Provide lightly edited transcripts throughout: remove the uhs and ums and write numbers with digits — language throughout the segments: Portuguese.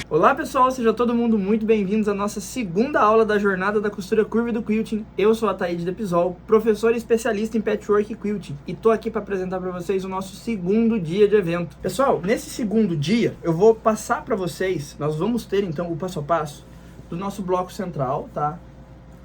Olá pessoal, seja todo mundo muito bem-vindos à nossa segunda aula da jornada da costura curva e do quilting. Eu sou a Thaíde Depizol, professora e especialista em patchwork e quilting, e tô aqui para apresentar para vocês o nosso segundo dia de evento. Pessoal, nesse segundo dia eu vou passar para vocês, nós vamos ter então o passo a passo do nosso bloco central, tá?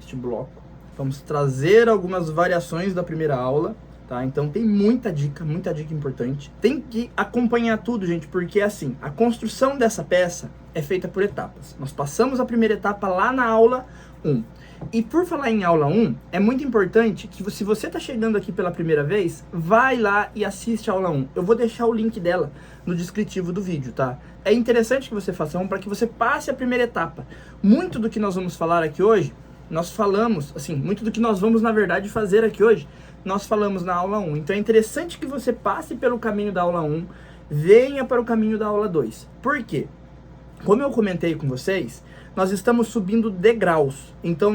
Este bloco. Vamos trazer algumas variações da primeira aula. Tá? Então tem muita dica importante. Tem que acompanhar tudo, gente, porque assim, a construção dessa peça é feita por etapas. Nós passamos a primeira etapa lá na aula 1. E por falar em aula 1, é muito importante que se você está chegando aqui pela primeira vez, vai lá e assiste a aula 1. Eu vou deixar o link dela no descritivo do vídeo, tá? É interessante que você faça um para que você passe a primeira etapa. Muito do que nós vamos falar aqui hoje, nós falamos, assim, muito do que nós vamos, na verdade, fazer aqui hoje, nós falamos na aula 1. Então é interessante que você passe pelo caminho da aula 1, venha para o caminho da aula 2. Por quê? Como eu comentei com vocês, nós estamos subindo degraus. Então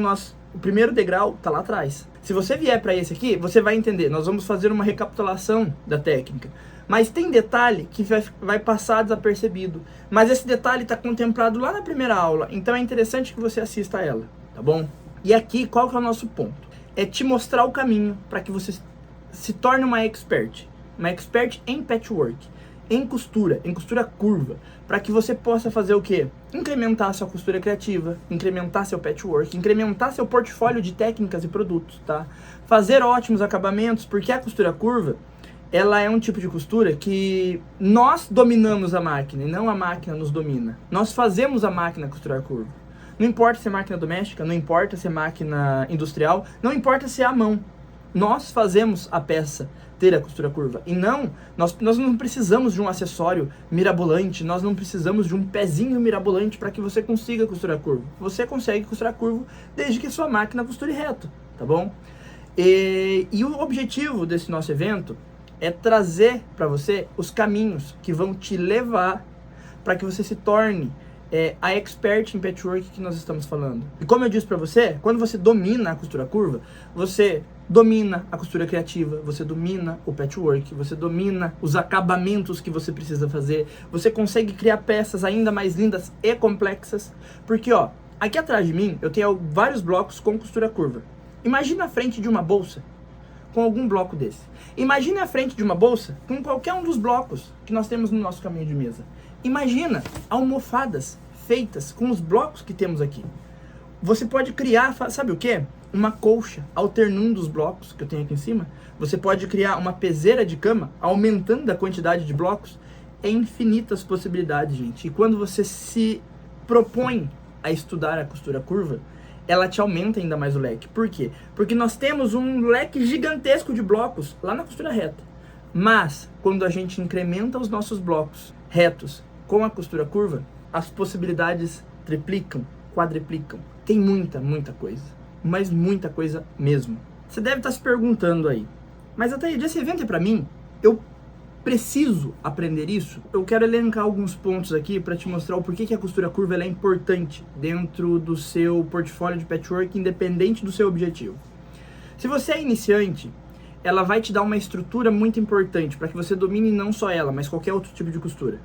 o primeiro degrau está lá atrás. Se você vier para esse aqui, você vai entender. Nós vamos fazer uma recapitulação da técnica. Mas tem detalhe que vai passar desapercebido. Mas esse detalhe está contemplado lá na primeira aula. Então é interessante que você assista a ela, tá bom? E aqui, qual que é o nosso ponto? É te mostrar o caminho para que você se torne uma expert em patchwork, em costura curva, para que você possa fazer o quê? Incrementar sua costura criativa, incrementar seu patchwork, incrementar seu portfólio de técnicas e produtos, tá? Fazer ótimos acabamentos, porque a costura curva, ela é um tipo de costura que nós dominamos a máquina e não a máquina nos domina. Nós fazemos a máquina costurar curva. Não importa se é máquina doméstica, não importa se é máquina industrial, não importa se é à mão. Nós fazemos a peça ter a costura curva. E não, nós não precisamos de um acessório mirabolante, nós não precisamos de um pezinho mirabolante para que você consiga costurar curva. Você consegue costurar curva desde que sua máquina costure reto, tá bom? E o objetivo desse nosso evento é trazer para você os caminhos que vão te levar para que você se torne a expert em patchwork que nós estamos falando. E como eu disse pra você, quando você domina a costura curva, você domina a costura criativa, você domina o patchwork, você domina os acabamentos que você precisa fazer, você consegue criar peças ainda mais lindas e complexas, porque ó, aqui atrás de mim eu tenho vários blocos com costura curva. Imagina a frente de uma bolsa com algum bloco desse. Imagina a frente de uma bolsa com qualquer um dos blocos que nós temos no nosso caminho de mesa. Imagina almofadas feitas com os blocos que temos aqui. Você pode criar, sabe o que? Uma colcha alternando os blocos que eu tenho aqui em cima. Você pode criar uma peseira de cama aumentando a quantidade de blocos. É infinitas possibilidades, gente. E quando você se propõe a estudar a costura curva, ela te aumenta ainda mais o leque. Por quê? Porque nós temos um leque gigantesco de blocos lá na costura reta. Mas, quando a gente incrementa os nossos blocos retos com a costura curva, as possibilidades triplicam, quadriplicam. Tem muita coisa, mas muita coisa mesmo. Você deve estar se perguntando aí, mas até esse evento é para mim? Eu preciso aprender isso? Eu quero elencar alguns pontos aqui para te mostrar o porquê que a costura curva ela é importante dentro do seu portfólio de patchwork, independente do seu objetivo. Se você é iniciante, ela vai te dar uma estrutura muito importante para que você domine não só ela, mas qualquer outro tipo de costura.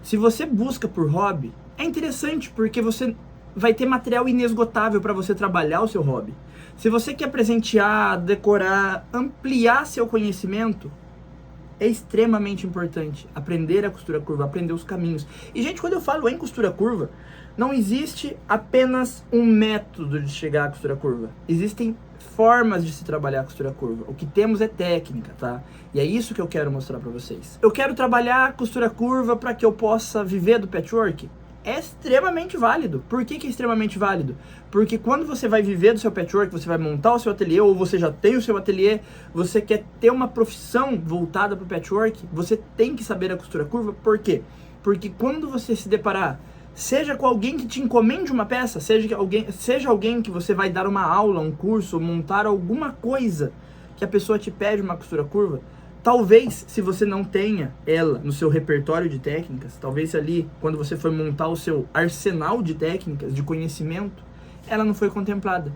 Se você busca por hobby, é interessante porque você vai ter material inesgotável para você trabalhar o seu hobby. Se você quer presentear, decorar, ampliar seu conhecimento, é extremamente importante aprender a costura curva, aprender os caminhos. E, gente, quando eu falo em costura curva, não existe apenas um método de chegar à costura curva. Existem formas de se trabalhar a costura curva. O que temos é técnica, tá? E é isso que eu quero mostrar pra vocês. Eu quero trabalhar a costura curva para que eu possa viver do patchwork? É extremamente válido. Por que é extremamente válido? Porque quando você vai viver do seu patchwork, você vai montar o seu ateliê, ou você já tem o seu ateliê, você quer ter uma profissão voltada para o patchwork, você tem que saber a costura curva. Por quê? Porque quando você se deparar, seja com alguém que te encomende uma peça, seja alguém que você vai dar uma aula, um curso, montar alguma coisa que a pessoa te pede uma costura curva, talvez, se você não tenha ela no seu repertório de técnicas, talvez ali, quando você for montar o seu arsenal de técnicas, de conhecimento, ela não foi contemplada.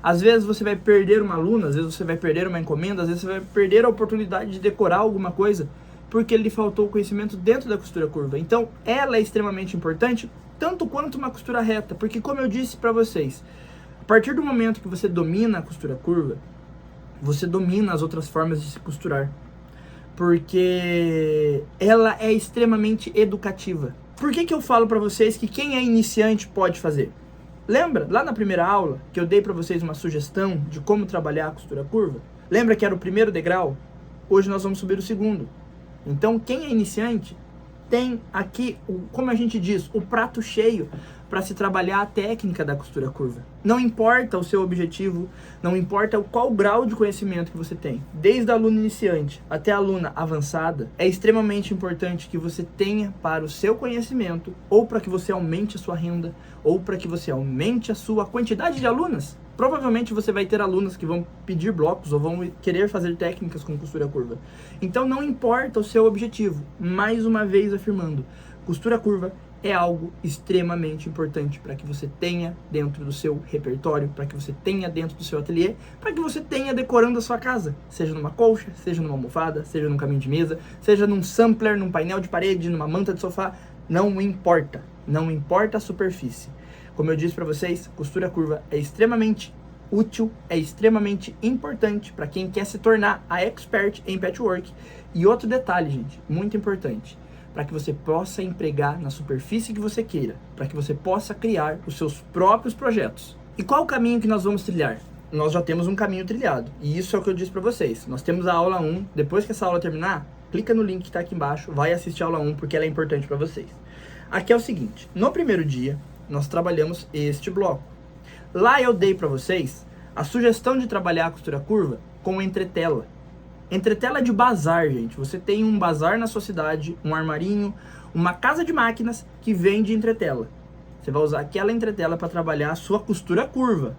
Às vezes você vai perder uma aluna, às vezes você vai perder uma encomenda, às vezes você vai perder a oportunidade de decorar alguma coisa, porque lhe faltou conhecimento dentro da costura curva. Então, ela é extremamente importante, tanto quanto uma costura reta, porque como eu disse para vocês, a partir do momento que você domina a costura curva, você domina as outras formas de se costurar, porque ela é extremamente educativa. Por que eu falo para vocês que quem é iniciante pode fazer? Lembra, lá na primeira aula, que eu dei para vocês uma sugestão de como trabalhar a costura curva? Lembra que era o primeiro degrau? Hoje nós vamos subir o segundo. Então, quem é iniciante tem aqui, como a gente diz, o prato cheio para se trabalhar a técnica da costura curva. Não importa o seu objetivo, não importa qual grau de conhecimento que você tem. Desde a aluna iniciante até a aluna avançada, é extremamente importante que você tenha para o seu conhecimento, ou para que você aumente a sua renda, ou para que você aumente a sua quantidade de alunas. Provavelmente você vai ter alunas que vão pedir blocos ou vão querer fazer técnicas com costura curva. Então não importa o seu objetivo, mais uma vez afirmando, costura curva é algo extremamente importante para que você tenha dentro do seu repertório, para que você tenha dentro do seu ateliê, para que você tenha decorando a sua casa, seja numa colcha, seja numa almofada, seja num caminho de mesa, seja num sampler, num painel de parede, numa manta de sofá, não importa a superfície. Como eu disse para vocês, costura curva é extremamente útil, é extremamente importante para quem quer se tornar a expert em patchwork. E outro detalhe, gente, muito importante, para que você possa empregar na superfície que você queira, para que você possa criar os seus próprios projetos. E qual o caminho que nós vamos trilhar? Nós já temos um caminho trilhado, e isso é o que eu disse para vocês. Nós temos a aula 1, depois que essa aula terminar, clica no link que está aqui embaixo, vai assistir a aula 1, porque ela é importante para vocês. Aqui é o seguinte, no primeiro dia, nós trabalhamos este bloco. Lá eu dei para vocês a sugestão de trabalhar a costura curva com entretela. Entretela de bazar, gente. Você tem um bazar na sua cidade, um armarinho, uma casa de máquinas que vende entretela. Você vai usar aquela entretela para trabalhar a sua costura curva.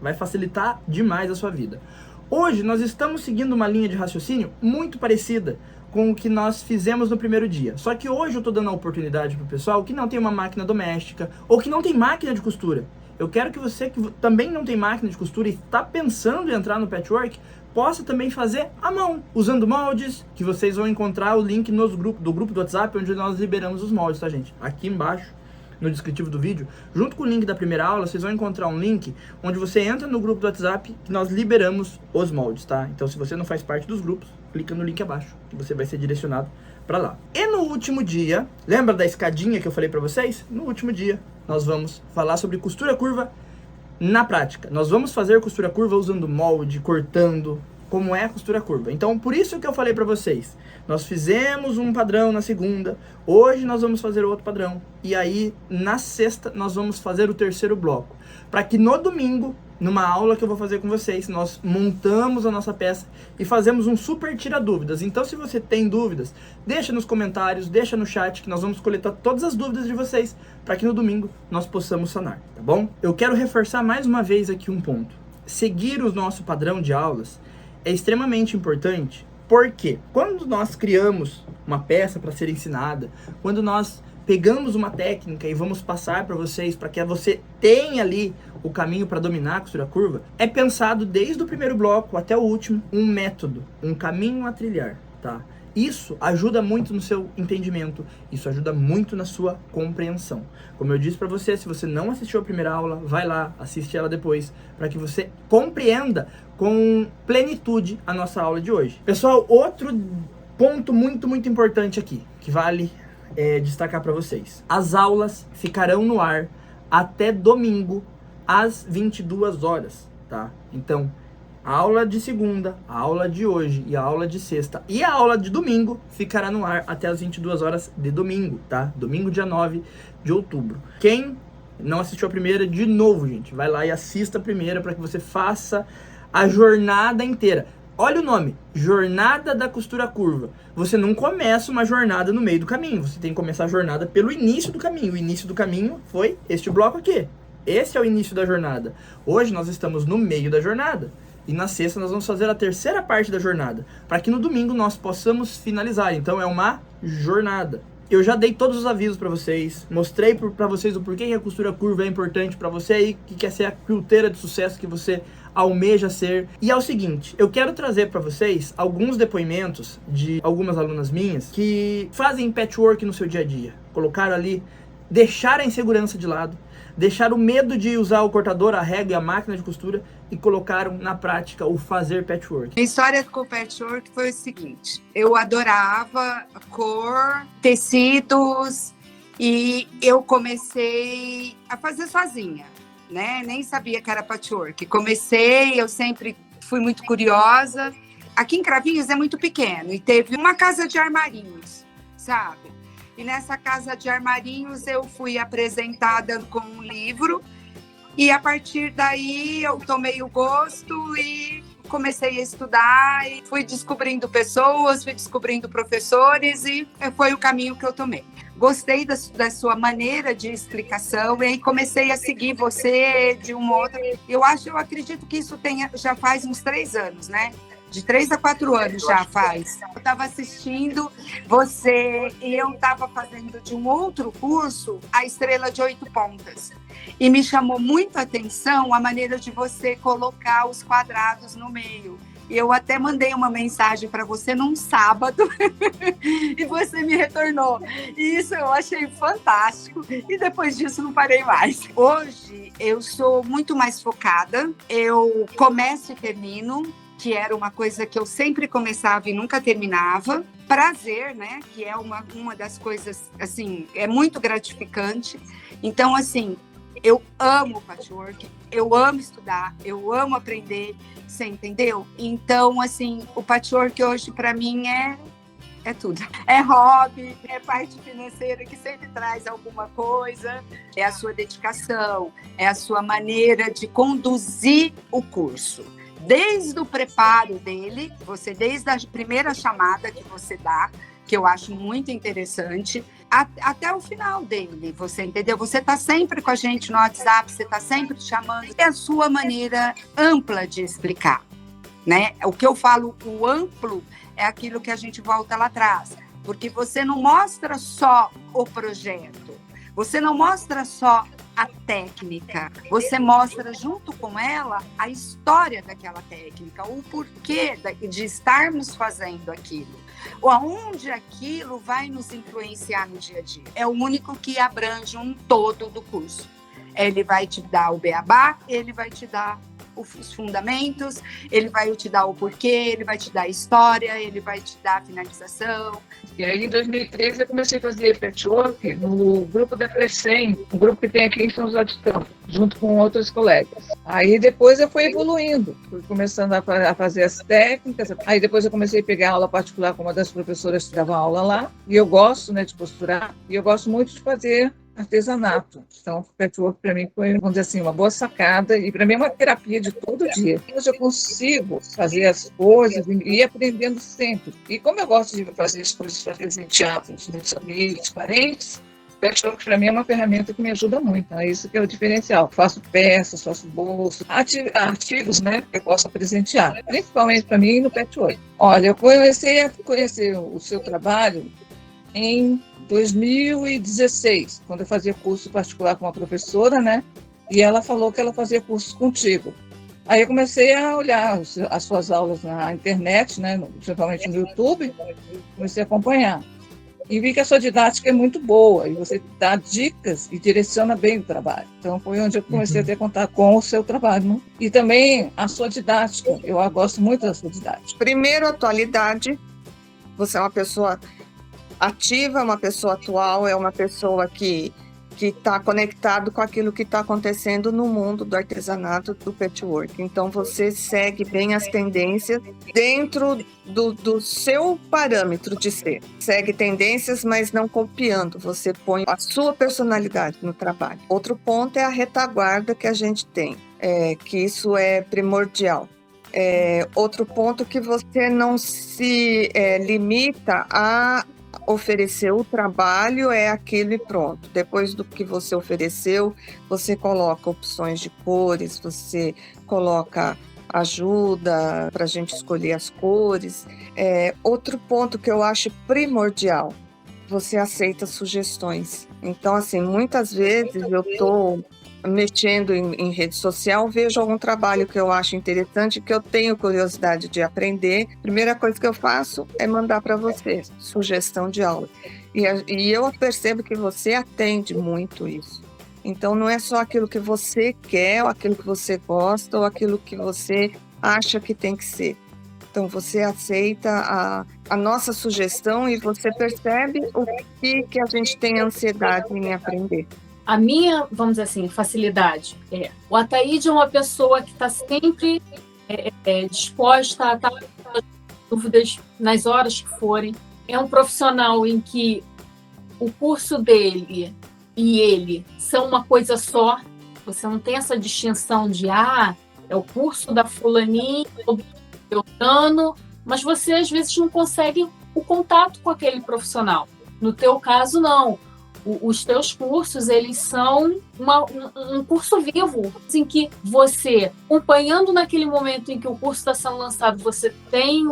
Vai facilitar demais a sua vida. Hoje nós estamos seguindo uma linha de raciocínio muito parecida com o que nós fizemos no primeiro dia. Só que hoje eu estou dando a oportunidade para o pessoal que não tem uma máquina doméstica ou que não tem máquina de costura. Eu quero que você que também não tem máquina de costura e está pensando em entrar no patchwork, possa também fazer à mão, usando moldes, que vocês vão encontrar o link do grupo do WhatsApp, onde nós liberamos os moldes, tá, gente? Aqui embaixo, no descritivo do vídeo, junto com o link da primeira aula, vocês vão encontrar um link onde você entra no grupo do WhatsApp que nós liberamos os moldes, tá? Então, se você não faz parte dos grupos, clica no link abaixo, que você vai ser direcionado para lá. E no último dia, lembra da escadinha que eu falei para vocês? No último dia, nós vamos falar sobre costura curva na prática. Nós vamos fazer costura curva usando molde, cortando, como é a costura curva. Então, por isso que eu falei para vocês, nós fizemos um padrão na segunda, hoje nós vamos fazer outro padrão, e aí na sexta nós vamos fazer o terceiro bloco, para que no domingo, numa aula que eu vou fazer com vocês, nós montamos a nossa peça e fazemos um super tira dúvidas. Então, se você tem dúvidas, deixa nos comentários, deixa no chat, que nós vamos coletar todas as dúvidas de vocês, para que no domingo nós possamos sanar, tá bom? Eu quero reforçar mais uma vez aqui um ponto. Seguir o nosso padrão de aulas é extremamente importante, porque quando nós criamos uma peça para ser ensinada, quando nós pegamos uma técnica e vamos passar para vocês, para que você tenha ali o caminho para dominar a costura curva, é pensado desde o primeiro bloco até o último um método, um caminho a trilhar, tá? Isso ajuda muito no seu entendimento, isso ajuda muito na sua compreensão. Como eu disse para você, se você não assistiu a primeira aula, vai lá, assiste ela depois, para que você compreenda com plenitude a nossa aula de hoje. Pessoal, outro ponto muito importante aqui, que vale destacar para vocês. As aulas ficarão no ar até domingo, às 22 horas, tá? Então, a aula de segunda, a aula de hoje e a aula de sexta e a aula de domingo ficará no ar até as 22 horas de domingo, tá? Domingo, dia 9 de outubro. Quem não assistiu a primeira, de novo, gente, vai lá e assista a primeira para que você faça a jornada inteira. Olha o nome, Jornada da Costura Curva. Você não começa uma jornada no meio do caminho, você tem que começar a jornada pelo início do caminho. O início do caminho foi este bloco aqui. Esse é o início da jornada. Hoje nós estamos no meio da jornada. E na sexta nós vamos fazer a terceira parte da jornada, para que no domingo nós possamos finalizar. Então é uma jornada, eu já dei todos os avisos para vocês, mostrei para vocês o porquê que a costura curva é importante para você aí que quer ser a quilteira de sucesso que você almeja ser. E é o seguinte, eu quero trazer para vocês alguns depoimentos de algumas alunas minhas que fazem patchwork no seu dia a dia. Colocaram ali, deixaram a insegurança de lado, deixaram o medo de usar o cortador, a régua e a máquina de costura e colocaram na prática o fazer patchwork. A história com o patchwork foi o seguinte: eu adorava cor, tecidos e eu comecei a fazer sozinha, né? Nem sabia que era patchwork. Comecei, eu sempre fui muito curiosa. Aqui em Cravinhos é muito pequeno e teve uma casa de armarinhos, sabe? E nessa casa de armarinhos eu fui apresentada com um livro e a partir daí eu tomei o gosto e comecei a estudar e fui descobrindo pessoas, fui descobrindo professores e foi o caminho que eu tomei. Gostei da sua maneira de explicação e aí comecei a seguir você de uma outra. Eu acredito que isso já faz uns 3 anos, né? De 3 a 4 anos já faz. Eu estava assistindo você e eu estava fazendo de um outro curso a Estrela de 8 Pontas. E me chamou muito a atenção a maneira de você colocar os quadrados no meio. E eu até mandei uma mensagem para você num sábado e você me retornou. E isso eu achei fantástico. E depois disso não parei mais. Hoje eu sou muito mais focada. Eu começo e termino, que era uma coisa que eu sempre começava e nunca terminava. Prazer, né? Que é uma das coisas, assim, é muito gratificante. Então, assim, eu amo patchwork, eu amo estudar, eu amo aprender, você entendeu? Então, assim, o patchwork hoje, para mim, é tudo. É hobby, é parte financeira que sempre traz alguma coisa, é a sua dedicação, é a sua maneira de conduzir o curso. Desde o preparo dele, desde a primeira chamada que você dá, que eu acho muito interessante, até o final dele, você entendeu? Você está sempre com a gente no WhatsApp, você está sempre chamando. É a sua maneira ampla de explicar, né? O que eu falo, o amplo, é aquilo que a gente volta lá atrás, porque você não mostra só o projeto, você não mostra só a técnica, você mostra junto com ela a história daquela técnica, o porquê de estarmos fazendo aquilo, aonde aquilo vai nos influenciar no dia a dia. É o único que abrange um todo do curso. Ele vai te dar o beabá, ele vai te dar os fundamentos, ele vai te dar o porquê, ele vai te dar a história, ele vai te dar a finalização. E aí, em 2013, eu comecei a fazer patchwork no grupo da Precem, um grupo que tem aqui em São José dos Campos, junto com outros colegas. Aí depois eu fui evoluindo, fui começando a fazer as técnicas. Aí depois eu comecei a pegar aula particular com uma das professoras que dava aula lá. E eu gosto, né, de costurar, e eu gosto muito de fazer artesanato. Então, o patchwork para mim foi, vamos dizer assim, uma boa sacada e para mim é uma terapia de todo dia. Hoje eu consigo fazer as coisas e ir aprendendo sempre. E como eu gosto de fazer as coisas para presentear para os meus amigos, parentes, o patchwork para mim é uma ferramenta que me ajuda muito. É isso que é o diferencial. Faço peças, faço bolsos, artigos, né, que eu posso presentear. Principalmente para mim no patchwork. Olha, eu comecei a conhecer o seu trabalho em 2016, quando eu fazia curso particular com uma professora, né? E ela falou que ela fazia curso contigo. Aí eu comecei a olhar as suas aulas na internet, né? Principalmente no YouTube, comecei a acompanhar. E vi que a sua didática é muito boa, e você dá dicas e direciona bem o trabalho. Então foi onde eu comecei a ter contato com o seu trabalho, né? E também a sua didática, eu gosto muito da sua didática. Primeiro, atualidade. Você é uma pessoa ativa, uma pessoa atual, é uma pessoa que está conectado com aquilo que está acontecendo no mundo do artesanato, do patchwork. Então, você segue bem as tendências dentro do seu parâmetro de ser. Segue tendências, mas não copiando. Você põe a sua personalidade no trabalho. Outro ponto é a retaguarda que a gente tem, que isso é primordial. Outro ponto que você não se limita a oferecer o trabalho, é aquilo e pronto. Depois do que você ofereceu, você coloca opções de cores, você coloca ajuda para a gente escolher as cores. Outro ponto que eu acho primordial você aceita sugestões. Então, assim, muitas vezes eu estou mexendo em rede social, vejo algum trabalho que eu acho interessante, que eu tenho curiosidade de aprender. Primeira coisa que eu faço é mandar para você sugestão de aula. E eu percebo que você atende muito isso. Então, não é só aquilo que você quer, ou aquilo que você gosta, ou aquilo que você acha que tem que ser. Então, você aceita a nossa sugestão e você percebe o que a gente tem ansiedade em aprender. A minha, vamos dizer assim, facilidade o Ataíde é uma pessoa que está sempre disposta a estar com dúvidas nas horas que forem. É um profissional em que o curso dele e ele são uma coisa só. Você não tem essa distinção de é o curso da fulaninha, do Beltrano, mas você às vezes não consegue o contato com aquele profissional. No teu caso, não. Os teus cursos, eles são um curso vivo, em que você, acompanhando naquele momento em que o curso está sendo lançado, você tem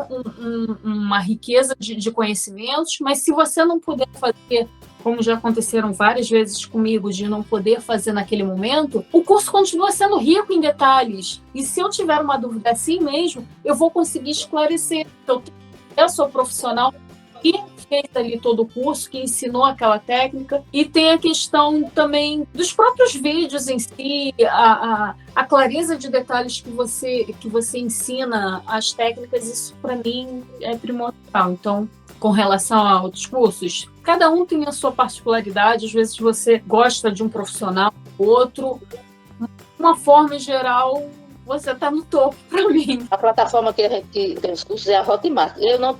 uma riqueza de conhecimentos, mas se você não puder fazer, como já aconteceram várias vezes comigo, de não poder fazer naquele momento, o curso continua sendo rico em detalhes. E se eu tiver uma dúvida assim mesmo, eu vou conseguir esclarecer. Eu sou profissional que fez ali todo o curso, que ensinou aquela técnica, e tem a questão também dos próprios vídeos em si, a clareza de detalhes que você ensina as técnicas, isso para mim é primordial. Então, com relação a outros cursos, cada um tem a sua particularidade, às vezes você gosta de um profissional, outro, de uma forma geral, você está no topo para mim. A plataforma que tem os cursos é a Hotmart. Eu não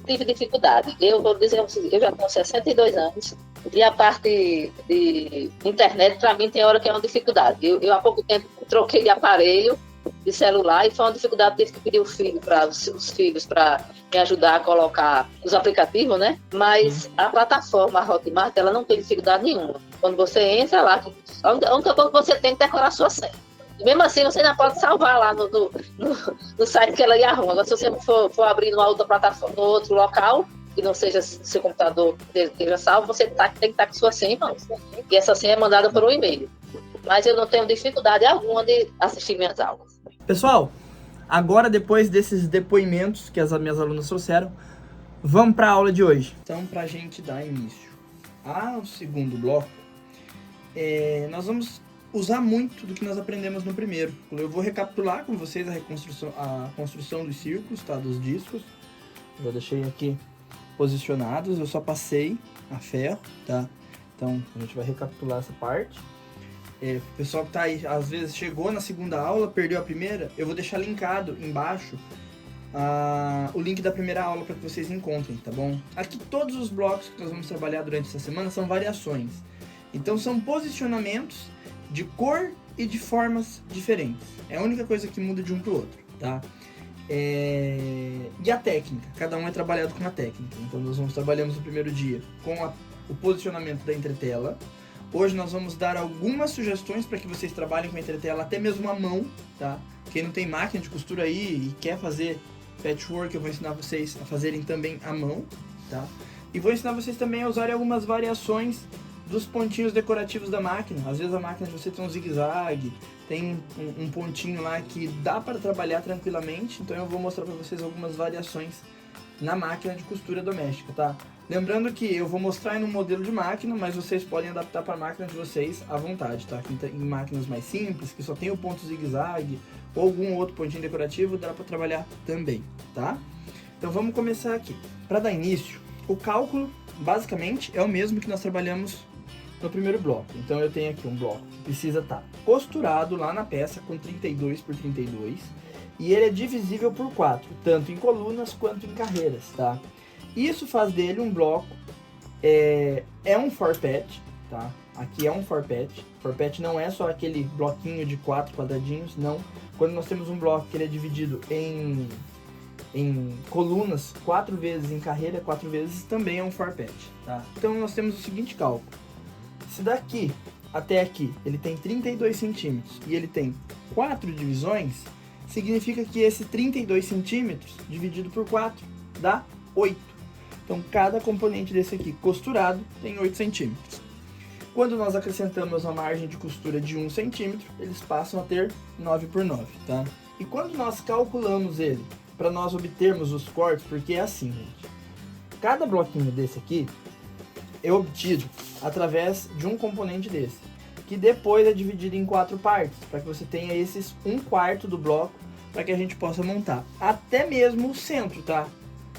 tive dificuldade. Eu vou dizer, eu já tenho 62 anos e a parte de internet, para mim, tem hora que é uma dificuldade. Eu há pouco tempo troquei de aparelho, de celular, e foi uma dificuldade, tive que pedir os filhos para me ajudar a colocar os aplicativos, né? Mas a plataforma, a Hotmart, ela não tem dificuldade nenhuma. Quando você entra lá, a única coisa que você tem que decorar a sua senha. Mesmo assim, você ainda pode salvar lá no site que ela lhe arruma. Agora, se você for abrir numa outra plataforma, no outro local, que não seja seu computador esteja salvo, você tem que estar com sua senha em mãos. E essa senha é mandada por um e-mail. Mas eu não tenho dificuldade alguma de assistir minhas aulas. Pessoal, agora depois desses depoimentos que as minhas alunas trouxeram, vamos para a aula de hoje. Então, para a gente dar início ao segundo bloco, nós vamos usar muito do que nós aprendemos no primeiro. Eu vou recapitular com vocês a construção dos círculos, tá? Dos discos. Eu já deixei aqui posicionados, eu só passei a ferro, tá? Então, a gente vai recapitular essa parte. O pessoal que tá aí, às vezes chegou na segunda aula, perdeu a primeira, eu vou deixar linkado embaixo o link da primeira aula para que vocês encontrem, tá bom? Aqui todos os blocos que nós vamos trabalhar durante essa semana são variações. Então, são posicionamentos de cor e de formas diferentes. É a única coisa que muda de um para o outro, tá? E a técnica, cada um é trabalhado com uma técnica. Então nós trabalhamos no primeiro dia com o posicionamento da entretela. Hoje nós vamos dar algumas sugestões para que vocês trabalhem com a entretela, até mesmo à mão, tá? Quem não tem máquina de costura aí e quer fazer patchwork, eu vou ensinar vocês a fazerem também à mão, tá? E vou ensinar vocês também a usarem algumas variações dos pontinhos decorativos da máquina. Às vezes a máquina de você tem um zigue-zague, tem um pontinho lá que dá para trabalhar tranquilamente, então eu vou mostrar para vocês algumas variações na máquina de costura doméstica, tá? Lembrando que eu vou mostrar em um modelo de máquina, mas vocês podem adaptar para a máquina de vocês à vontade, tá? Em máquinas mais simples, que só tem o ponto zigue-zague ou algum outro pontinho decorativo, dá para trabalhar também, tá? Então vamos começar aqui. Para dar início, o cálculo basicamente é o mesmo que nós trabalhamos no primeiro bloco. Então eu tenho aqui um bloco que precisa estar costurado lá na peça com 32 por 32 e ele é divisível por 4, tanto em colunas quanto em carreiras, tá? Isso faz dele um bloco, é um forpet, tá? Aqui é um forpet. Forpet não é só aquele bloquinho de 4 quadradinhos, não. Quando nós temos um bloco que ele é dividido em colunas 4 vezes, em carreira 4 vezes, também é um forpet, tá? Então nós temos o seguinte cálculo. Se daqui até aqui ele tem 32 centímetros e ele tem 4 divisões, significa que esse 32 centímetros dividido por 4 dá 8. Então, cada componente desse aqui costurado tem 8 centímetros. Quando nós acrescentamos a margem de costura de 1 centímetro, eles passam a ter 9 por 9, tá? E quando nós calculamos ele, para nós obtermos os cortes, porque é assim, gente. Cada bloquinho desse aqui é obtido através de um componente desse, que depois é dividido em 4 partes, para que você tenha esses 1/4 do bloco, para que a gente possa montar. Até mesmo o centro, tá?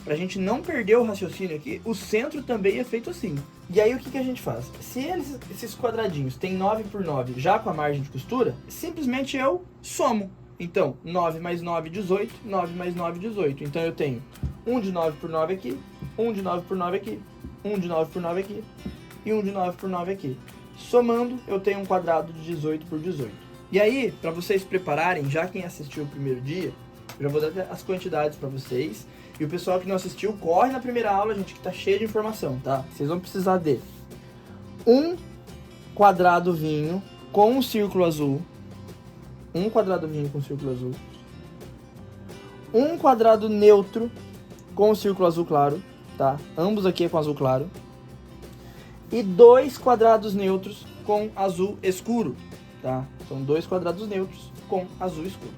Pra gente não perder o raciocínio aqui, o centro também é feito assim. E aí o que a gente faz? Se esses quadradinhos têm 9 por 9 já com a margem de costura, simplesmente eu somo. Então, 9 mais 9, 18, 9 mais 9, 18. Então eu tenho 1 de 9 por 9 aqui, 1 de 9 por 9 aqui, 1 de 9 por 9 aqui e 1 de 9 por 9 aqui. Somando, eu tenho um quadrado de 18 por 18. E aí, para vocês prepararem, já quem assistiu o primeiro dia, eu já vou dar as quantidades para vocês. E o pessoal que não assistiu, corre na primeira aula, gente, que tá cheio de informação, tá? Vocês vão precisar de 1 quadrado vinho com um círculo azul. 1 quadrado vinho com círculo azul. 1 quadrado neutro com o círculo azul claro, tá? Ambos aqui é com azul claro. E 2 quadrados neutros com azul escuro, tá? São 2 quadrados neutros com azul escuro,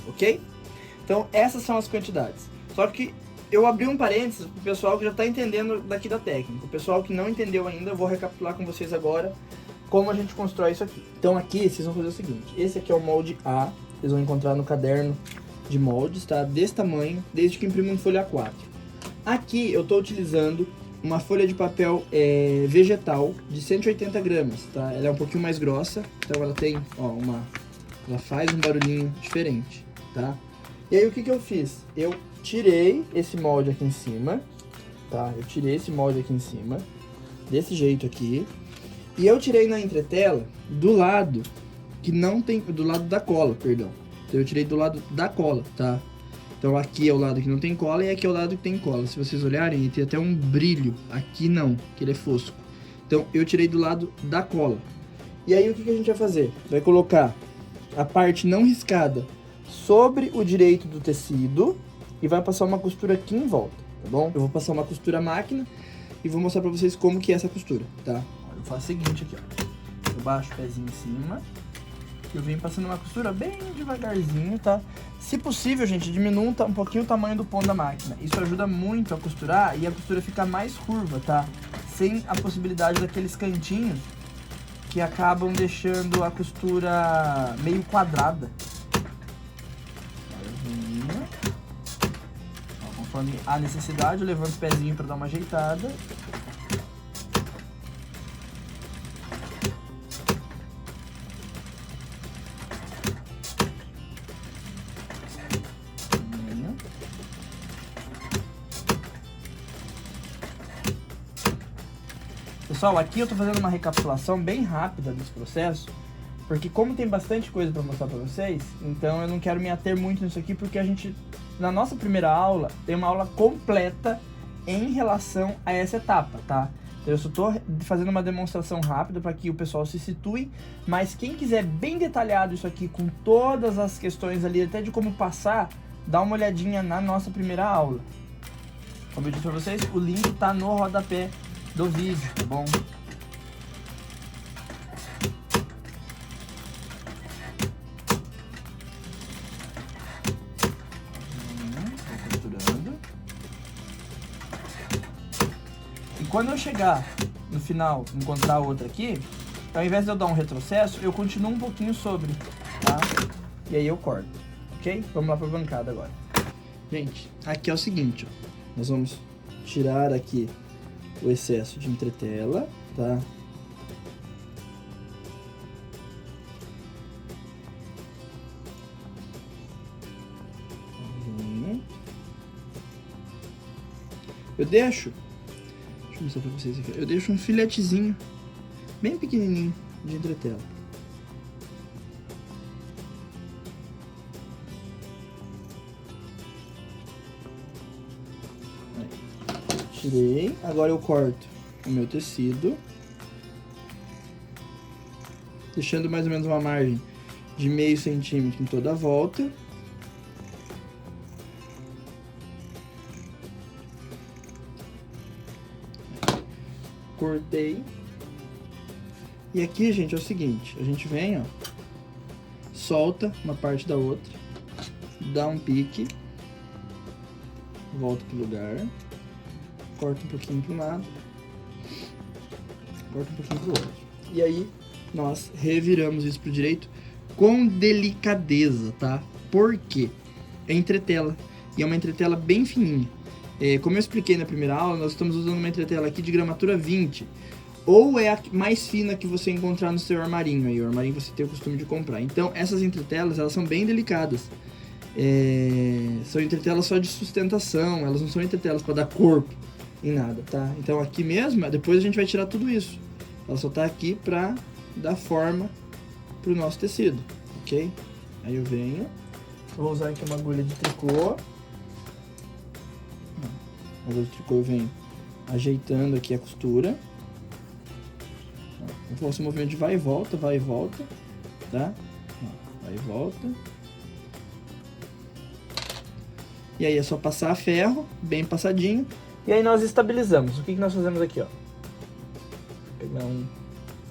ok? Então, essas são as quantidades. Só que eu abri um parênteses pro pessoal que já tá entendendo daqui da técnica. O pessoal que não entendeu ainda, eu vou recapitular com vocês agora como a gente constrói isso aqui. Então aqui, vocês vão fazer o seguinte. Esse aqui é o molde A. Vocês vão encontrar no caderno de moldes, tá? Desse tamanho, desde que imprimo em folha 4. Aqui eu tô utilizando uma folha de papel vegetal de 180 gramas, tá? Ela é um pouquinho mais grossa, então ela tem, ó, ela faz um barulhinho diferente, tá? E aí o que eu fiz? Eu tirei esse molde aqui em cima, tá? Eu tirei esse molde aqui em cima, desse jeito aqui. E eu tirei na entretela do lado que não tem, do lado da cola, perdão. Então eu tirei do lado da cola, tá? Então aqui é o lado que não tem cola e aqui é o lado que tem cola. Se vocês olharem, ele tem até um brilho. Aqui não, que ele é fosco. Então eu tirei do lado da cola. E aí o que a gente vai fazer? Vai colocar a parte não riscada sobre o direito do tecido e vai passar uma costura aqui em volta, tá bom? Eu vou passar uma costura máquina e vou mostrar pra vocês como que é essa costura, tá? Eu faço o seguinte aqui, ó. Eu baixo o pezinho em cima. Eu venho passando uma costura bem devagarzinho, tá? Se possível, gente, diminua um pouquinho o tamanho do ponto da máquina. Isso ajuda muito a costurar e a costura fica mais curva, tá? Sem a possibilidade daqueles cantinhos que acabam deixando a costura meio quadrada. Conforme a necessidade, eu levanto o pezinho para dar uma ajeitada. Pessoal, aqui eu tô fazendo uma recapitulação bem rápida desse processo, porque como tem bastante coisa para mostrar para vocês, então eu não quero me ater muito nisso aqui, porque a gente, na nossa primeira aula, tem uma aula completa em relação a essa etapa, tá? Então eu só tô fazendo uma demonstração rápida para que o pessoal se situe, mas quem quiser bem detalhado isso aqui, com todas as questões ali, até de como passar, dá uma olhadinha na nossa primeira aula. Como eu disse para vocês, o link tá no rodapé do vídeo, tá bom? Costurando. E quando eu chegar no final, encontrar outra aqui, então, ao invés de eu dar um retrocesso, eu continuo um pouquinho sobre, tá? E aí eu corto, ok? Vamos lá para a bancada agora. Gente, aqui é o seguinte, ó. Nós vamos tirar aqui o excesso de entretela, tá? Eu deixa eu mostrar pra vocês aqui. Eu deixo um filetezinho bem pequenininho de entretela. Tirei, agora eu corto o meu tecido, deixando mais ou menos uma margem de meio centímetro em toda a volta. cortei. E aqui, gente, é o seguinte, a gente vem, ó, solta uma parte da outra, dá um pique, volta pro lugar, corta um pouquinho para um lado, corta um pouquinho pro outro. E aí, nós reviramos isso pro direito com delicadeza, tá? Por quê? É entretela, e é uma entretela bem fininha. Como eu expliquei na primeira aula, nós estamos usando uma entretela aqui de gramatura 20, ou é a mais fina que você encontrar no seu armarinho, aí o armarinho você tem o costume de comprar. Então, essas entretelas, elas são bem delicadas. São entretelas só de sustentação, elas não são entretelas para dar corpo em nada, tá? Então, aqui mesmo, depois a gente vai tirar tudo isso. Ela só tá aqui para dar forma pro nosso tecido, ok? Aí eu venho, vou usar aqui uma agulha de tricô. A agulha de tricô eu venho ajeitando aqui a costura. Eu faço um movimento de vai e volta, tá? Vai e volta. E aí é só passar a ferro, bem passadinho. E aí nós estabilizamos. O que nós fazemos aqui, ó? Vou pegar um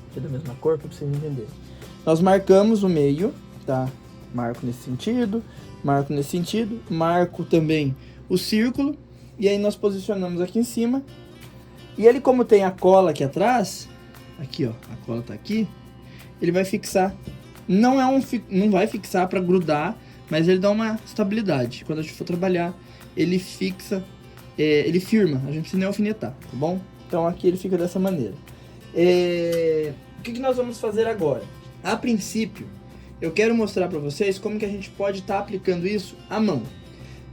aqui da mesma cor para vocês entenderem. Nós marcamos o meio, tá? Marco nesse sentido, marco também o círculo. E aí nós posicionamos aqui em cima. E ele, como tem a cola aqui atrás, aqui ó, a cola tá aqui, ele vai fixar. Não vai fixar para grudar, mas ele dá uma estabilidade. Quando a gente for trabalhar, ele fixa, ele firma. A gente precisa nem alfinetar, tá bom? Então aqui ele fica dessa maneira. O que nós vamos fazer agora? A princípio, eu quero mostrar para vocês como que a gente pode estar aplicando isso à mão.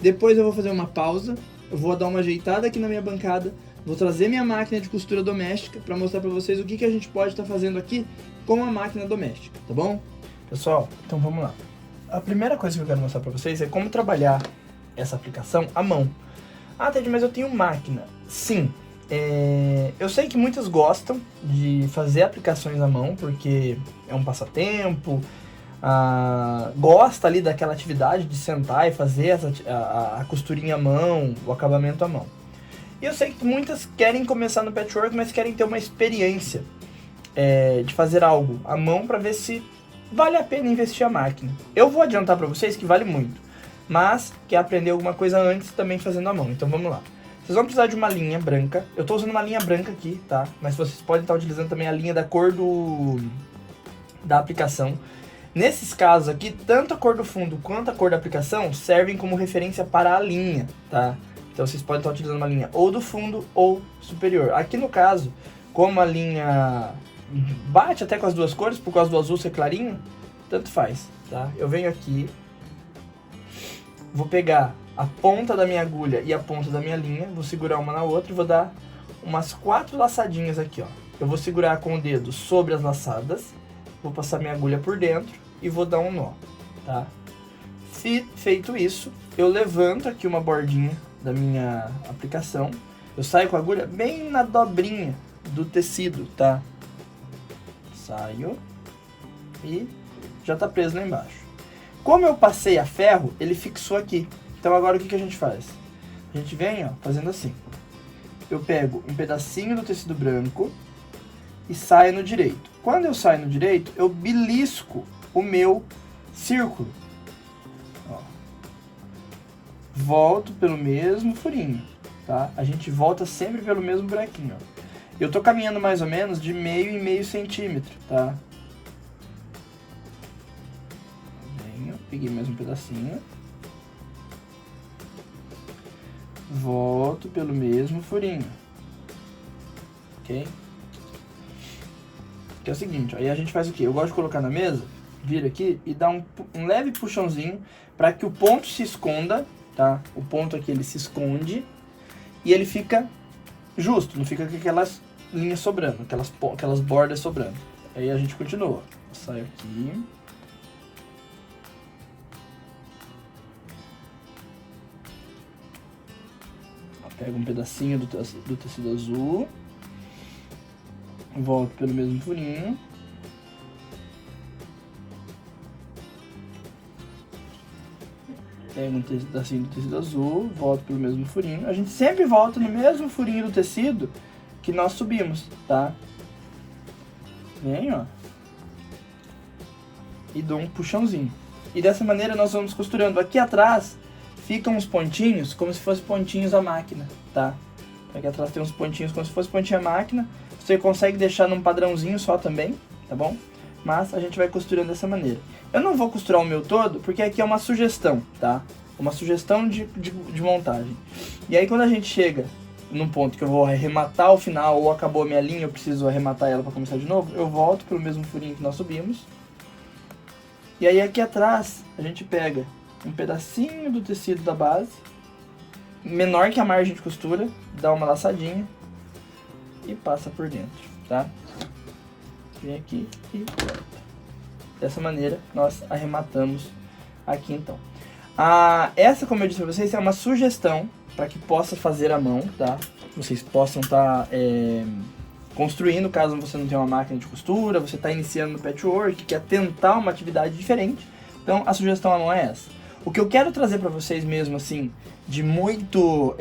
Depois eu vou fazer uma pausa, eu vou dar uma ajeitada aqui na minha bancada, vou trazer minha máquina de costura doméstica para mostrar para vocês o que a gente pode estar fazendo aqui com a máquina doméstica, tá bom? Pessoal, então vamos lá. A primeira coisa que eu quero mostrar para vocês é como trabalhar essa aplicação à mão. Ah, Ted, mas eu tenho máquina. Sim, eu sei que muitos gostam de fazer aplicações à mão porque é um passatempo, gosta ali daquela atividade de sentar e fazer a costurinha à mão, o acabamento à mão. E eu sei que muitas querem começar no patchwork, mas querem ter uma experiência de fazer algo à mão para ver se vale a pena investir a máquina. Eu vou adiantar para vocês que vale muito, mas quer aprender alguma coisa antes também fazendo à mão. Então vamos lá. Vocês vão precisar de uma linha branca. Eu estou usando uma linha branca aqui, tá? Mas vocês podem estar utilizando também a linha da cor da aplicação. Nesses casos aqui, tanto a cor do fundo quanto a cor da aplicação servem como referência para a linha, tá? Então vocês podem estar utilizando uma linha ou do fundo ou superior. Aqui no caso, como a linha bate até com as duas cores, por causa do azul ser clarinho, tanto faz, tá? Eu venho aqui, vou pegar a ponta da minha agulha e a ponta da minha linha, vou segurar uma na outra e vou dar umas 4 laçadinhas aqui, ó. Eu vou segurar com o dedo sobre as laçadas, vou passar minha agulha por dentro e vou dar um nó, tá? Feito isso, eu levanto aqui uma bordinha da minha aplicação, eu saio com a agulha bem na dobrinha do tecido, tá? Saio e já tá preso lá embaixo. Como eu passei a ferro, ele fixou aqui. Então agora o que a gente faz? A gente vem, ó, fazendo assim. Eu pego um pedacinho do tecido branco e saio no direito. Quando eu saio no direito, eu belisco o meu círculo. Ó. Volto pelo mesmo furinho, tá? A gente volta sempre pelo mesmo buraquinho, ó. Eu tô caminhando mais ou menos de meio em meio centímetro, tá? Venho, peguei mais um pedacinho. Volto pelo mesmo furinho. Ok? Que é o seguinte, ó, aí a gente faz o quê? Eu gosto de colocar na mesa, vira aqui e dá um leve puxãozinho para que o ponto se esconda, tá? O ponto aqui ele se esconde e ele fica justo, não fica com aquelas linhas sobrando, aquelas bordas sobrando. Aí a gente continua. Eu saio aqui. Pego um pedacinho do tecido azul. Volto pelo mesmo furinho. Pego um pedacinho do tecido azul, volto pelo mesmo furinho. A gente sempre volta no mesmo furinho do tecido que nós subimos, tá? Vem, ó. E dou um puxãozinho. E dessa maneira nós vamos costurando. Aqui atrás ficam uns pontinhos, como se fossem pontinhos a máquina, tá? Aqui atrás tem uns pontinhos como se fosse pontinho a máquina. Você consegue deixar num padrãozinho só também, tá bom? Mas a gente vai costurando dessa maneira. Eu não vou costurar o meu todo, porque aqui é uma sugestão, tá? Uma sugestão de montagem. E aí quando a gente chega num ponto que eu vou arrematar o final, ou acabou a minha linha, eu preciso arrematar ela para começar de novo, eu volto pelo mesmo furinho que nós subimos. E aí aqui atrás, a gente pega um pedacinho do tecido da base, menor que a margem de costura, dá uma laçadinha e passa por dentro, tá? Vem aqui e corta. Dessa maneira, nós arrematamos aqui então. Essa, como eu disse pra vocês, é uma sugestão para que possa fazer à mão, tá? Vocês possam estar construindo, caso você não tenha uma máquina de costura, você está iniciando no patchwork, quer tentar uma atividade diferente. Então, a sugestão à mão é essa. O que eu quero trazer para vocês mesmo, assim, de muito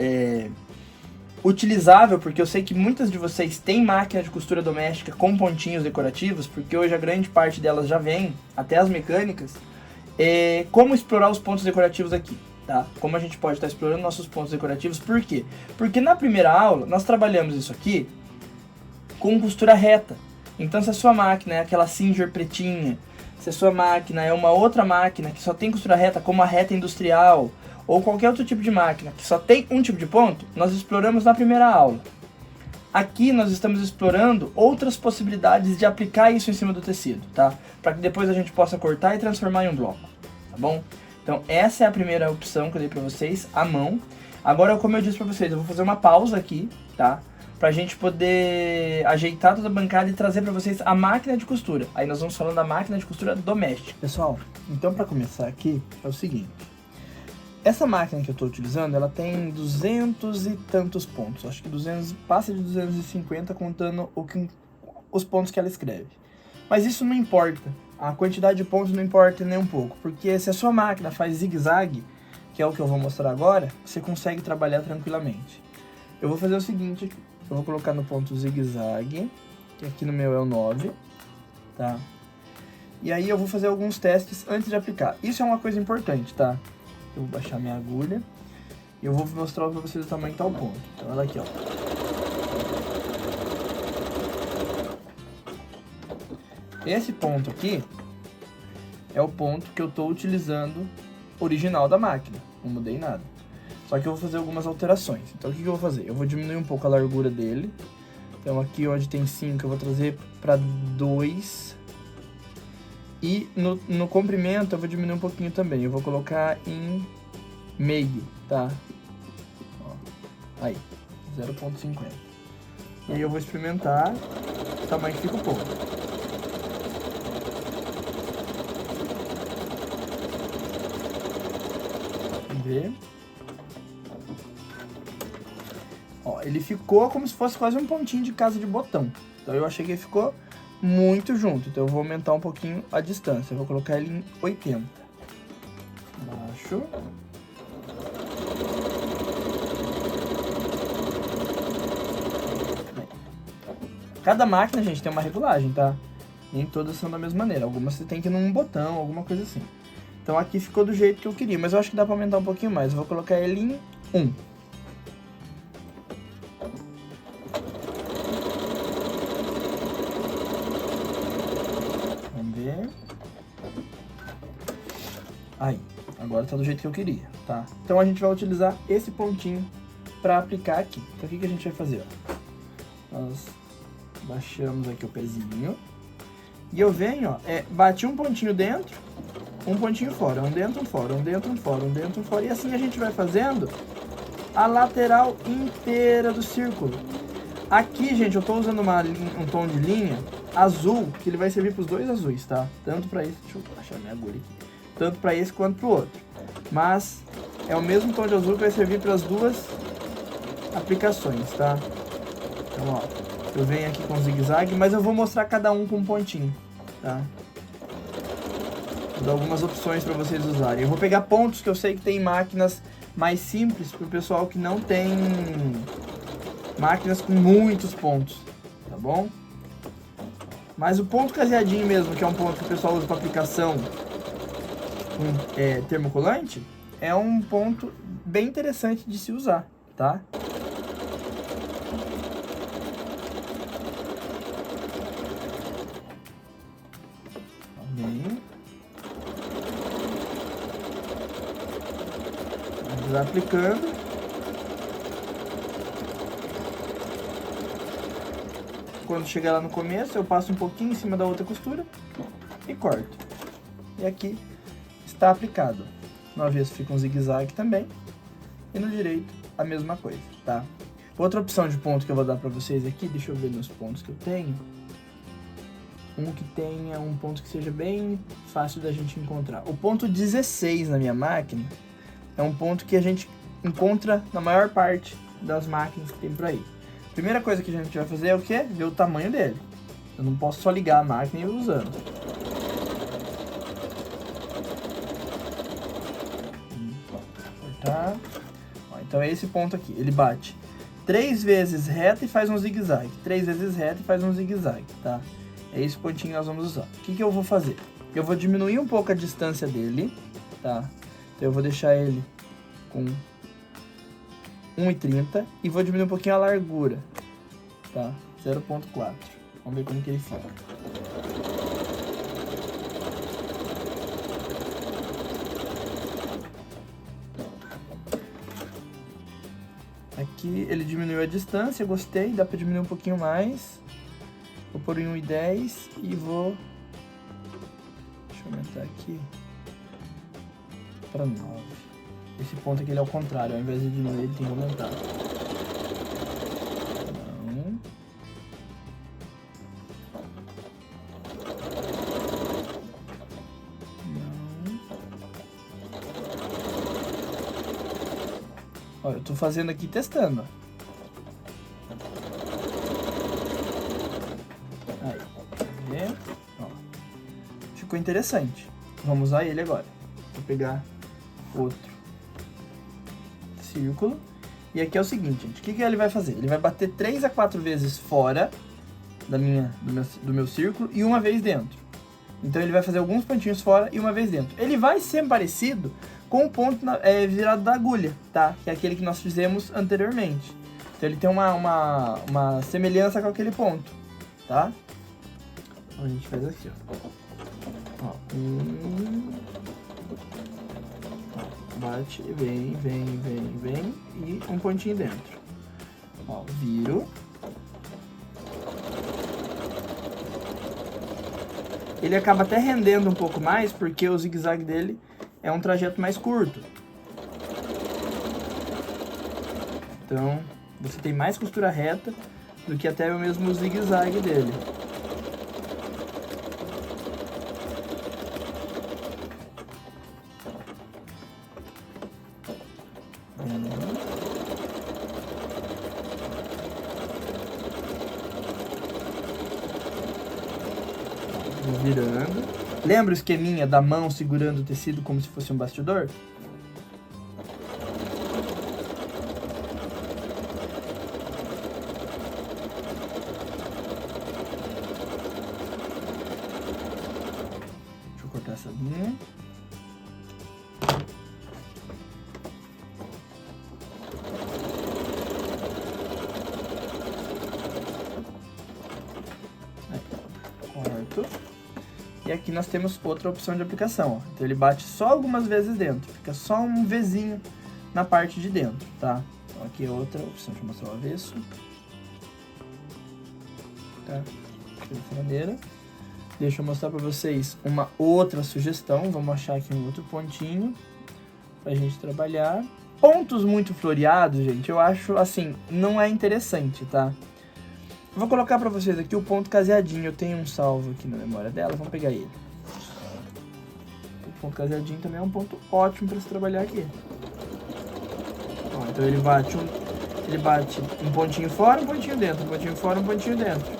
utilizável, porque eu sei que muitas de vocês têm máquina de costura doméstica com pontinhos decorativos, porque hoje a grande parte delas já vem, até as mecânicas, como explorar os pontos decorativos aqui, tá? Como a gente pode estar explorando nossos pontos decorativos, por quê? Porque na primeira aula nós trabalhamos isso aqui com costura reta. Então se a sua máquina é aquela Singer pretinha, se a sua máquina é uma outra máquina que só tem costura reta, como a reta industrial, ou qualquer outro tipo de máquina que só tem um tipo de ponto, nós exploramos na primeira aula. Aqui nós estamos explorando outras possibilidades de aplicar isso em cima do tecido, tá? Para que depois a gente possa cortar e transformar em um bloco, tá bom? Então essa é a primeira opção que eu dei para vocês, à mão. Agora, como eu disse para vocês, eu vou fazer uma pausa aqui, tá? Pra gente poder ajeitar toda a bancada e trazer pra vocês a máquina de costura. Aí nós vamos falando da máquina de costura doméstica. Pessoal, então pra começar aqui, é o seguinte. Essa máquina que eu tô utilizando, ela tem 200 e tantos pontos. Acho que 200, passa de 250 contando os pontos que ela escreve. Mas isso não importa. A quantidade de pontos não importa nem um pouco. Porque se a sua máquina faz zigue-zague, que é o que eu vou mostrar agora, você consegue trabalhar tranquilamente. Eu vou fazer o seguinte aqui. Eu vou colocar no ponto zigue-zague, que aqui no meu é o 9, tá? E aí eu vou fazer alguns testes antes de aplicar. Isso é uma coisa importante, tá? Eu vou baixar minha agulha e eu vou mostrar pra vocês o tamanho que tá o ponto. Então olha aqui, ó. Esse ponto aqui é o ponto que eu tô utilizando original da máquina. Não mudei nada. Só que eu vou fazer algumas alterações. Então o que eu vou fazer? Eu vou diminuir um pouco a largura dele. Então aqui onde tem 5 eu vou trazer para 2. E no comprimento eu vou diminuir um pouquinho também. Eu vou colocar em meio, tá? Ó, aí, 0,50. E aí eu vou experimentar o tamanho que fica o ponto. Vamos ver. Ó, ele ficou como se fosse quase um pontinho de casa de botão. Então eu achei que ele ficou muito junto. Então eu vou aumentar um pouquinho a distância. Eu vou colocar ele em 80. Baixo. Cada máquina, gente, tem uma regulagem, tá? Nem todas são da mesma maneira. Algumas você tem que ir num botão, alguma coisa assim. Então aqui ficou do jeito que eu queria. Mas eu acho que dá pra aumentar um pouquinho mais. Eu vou colocar ele em 1. Aí, agora tá do jeito que eu queria, tá? Então a gente vai utilizar esse pontinho pra aplicar aqui. Então o que a gente vai fazer, ó? Nós baixamos aqui o pezinho. E eu venho, ó, bati um pontinho dentro, um pontinho fora, um dentro, um fora, um dentro, um fora, um dentro, um fora. E assim a gente vai fazendo a lateral inteira do círculo. Aqui, gente, eu tô usando um tom de linha azul, que ele vai servir pros dois azuis, tá? Tanto pra esse, deixa eu achar minha agulha aqui. Tanto para esse quanto para o outro. Mas é o mesmo tom de azul que vai servir para as duas aplicações, tá? Então, ó, eu venho aqui com zigue-zague, mas eu vou mostrar cada um com um pontinho, tá? Vou dar algumas opções para vocês usarem. Eu vou pegar pontos que eu sei que tem máquinas mais simples para o pessoal que não tem máquinas com muitos pontos, tá bom? Mas o ponto caseadinho mesmo, que é um ponto que o pessoal usa para aplicação com termocolante, é um ponto bem interessante de se usar, tá? Bem. Vamos lá aplicando. Quando chegar lá no começo, eu passo um pouquinho em cima da outra costura e corto. E aqui está aplicado. No avesso fica um zigue-zague também. E no direito, a mesma coisa, tá? Outra opção de ponto que eu vou dar para vocês aqui, deixa eu ver nos pontos que eu tenho. Um que tenha um ponto que seja bem fácil da gente encontrar. O ponto 16 na minha máquina é um ponto que a gente encontra na maior parte das máquinas que tem por aí. Primeira coisa que a gente vai fazer é o quê? Ver o tamanho dele. Eu não posso só ligar a máquina e ir usando. Cortar. Ó, então é esse ponto aqui. Ele bate 3 vezes reto e faz um zigue-zague. 3 vezes reto e faz um zigue-zague, tá? É esse pontinho que nós vamos usar. O que que eu vou fazer? Eu vou diminuir um pouco a distância dele, tá? Então eu vou deixar ele com 1,30 e vou diminuir um pouquinho a largura, tá? 0,4. Vamos ver como que ele fica. Aqui ele diminuiu a distância, gostei, dá pra diminuir um pouquinho mais. Vou pôr em 1,10 e vou... Deixa eu aumentar aqui para 9. Esse ponto aqui ele é ao contrário, ao invés de diminuir ele tem que aumentar. Não. Não. Ó, eu tô fazendo aqui testando, ó. Aí, tá vendo? Ó, ficou interessante. Vamos usar ele agora. Vou pegar outro círculo. E aqui é o seguinte, gente. O que que ele vai fazer? Ele vai bater 3 a 4 vezes fora do meu círculo e uma vez dentro. Então ele vai fazer alguns pontinhos fora e uma vez dentro. Ele vai ser parecido com o ponto virado da agulha, tá? Que é aquele que nós fizemos anteriormente. Então ele tem uma semelhança com aquele ponto, tá? Então a gente faz aqui, ó. Bate, vem e um pontinho dentro. Ó, viro. Ele acaba até rendendo um pouco mais, porque o zigue-zague dele é um trajeto mais curto. Então, você tem mais costura reta do que até o mesmo zigue-zague dele. Virando. Lembra o esqueminha da mão segurando o tecido como se fosse um bastidor? Deixa eu cortar essa linha. Corto. E aqui nós temos outra opção de aplicação, ó. Então ele bate só algumas vezes dentro, fica só um Vzinho na parte de dentro, tá? Então aqui é outra opção, deixa eu mostrar o avesso. Tá? Dessa maneira. Deixa eu mostrar pra vocês uma outra sugestão, vamos achar aqui um outro pontinho pra gente trabalhar. Pontos muito floreados, gente, eu acho assim, não é interessante, tá? Eu vou colocar pra vocês aqui o ponto caseadinho. Eu tenho um salvo aqui na memória dela, vamos pegar ele. O ponto caseadinho também é um ponto ótimo pra se trabalhar aqui. Ó, então ele bate um pontinho fora, um pontinho dentro, um pontinho fora, um pontinho dentro.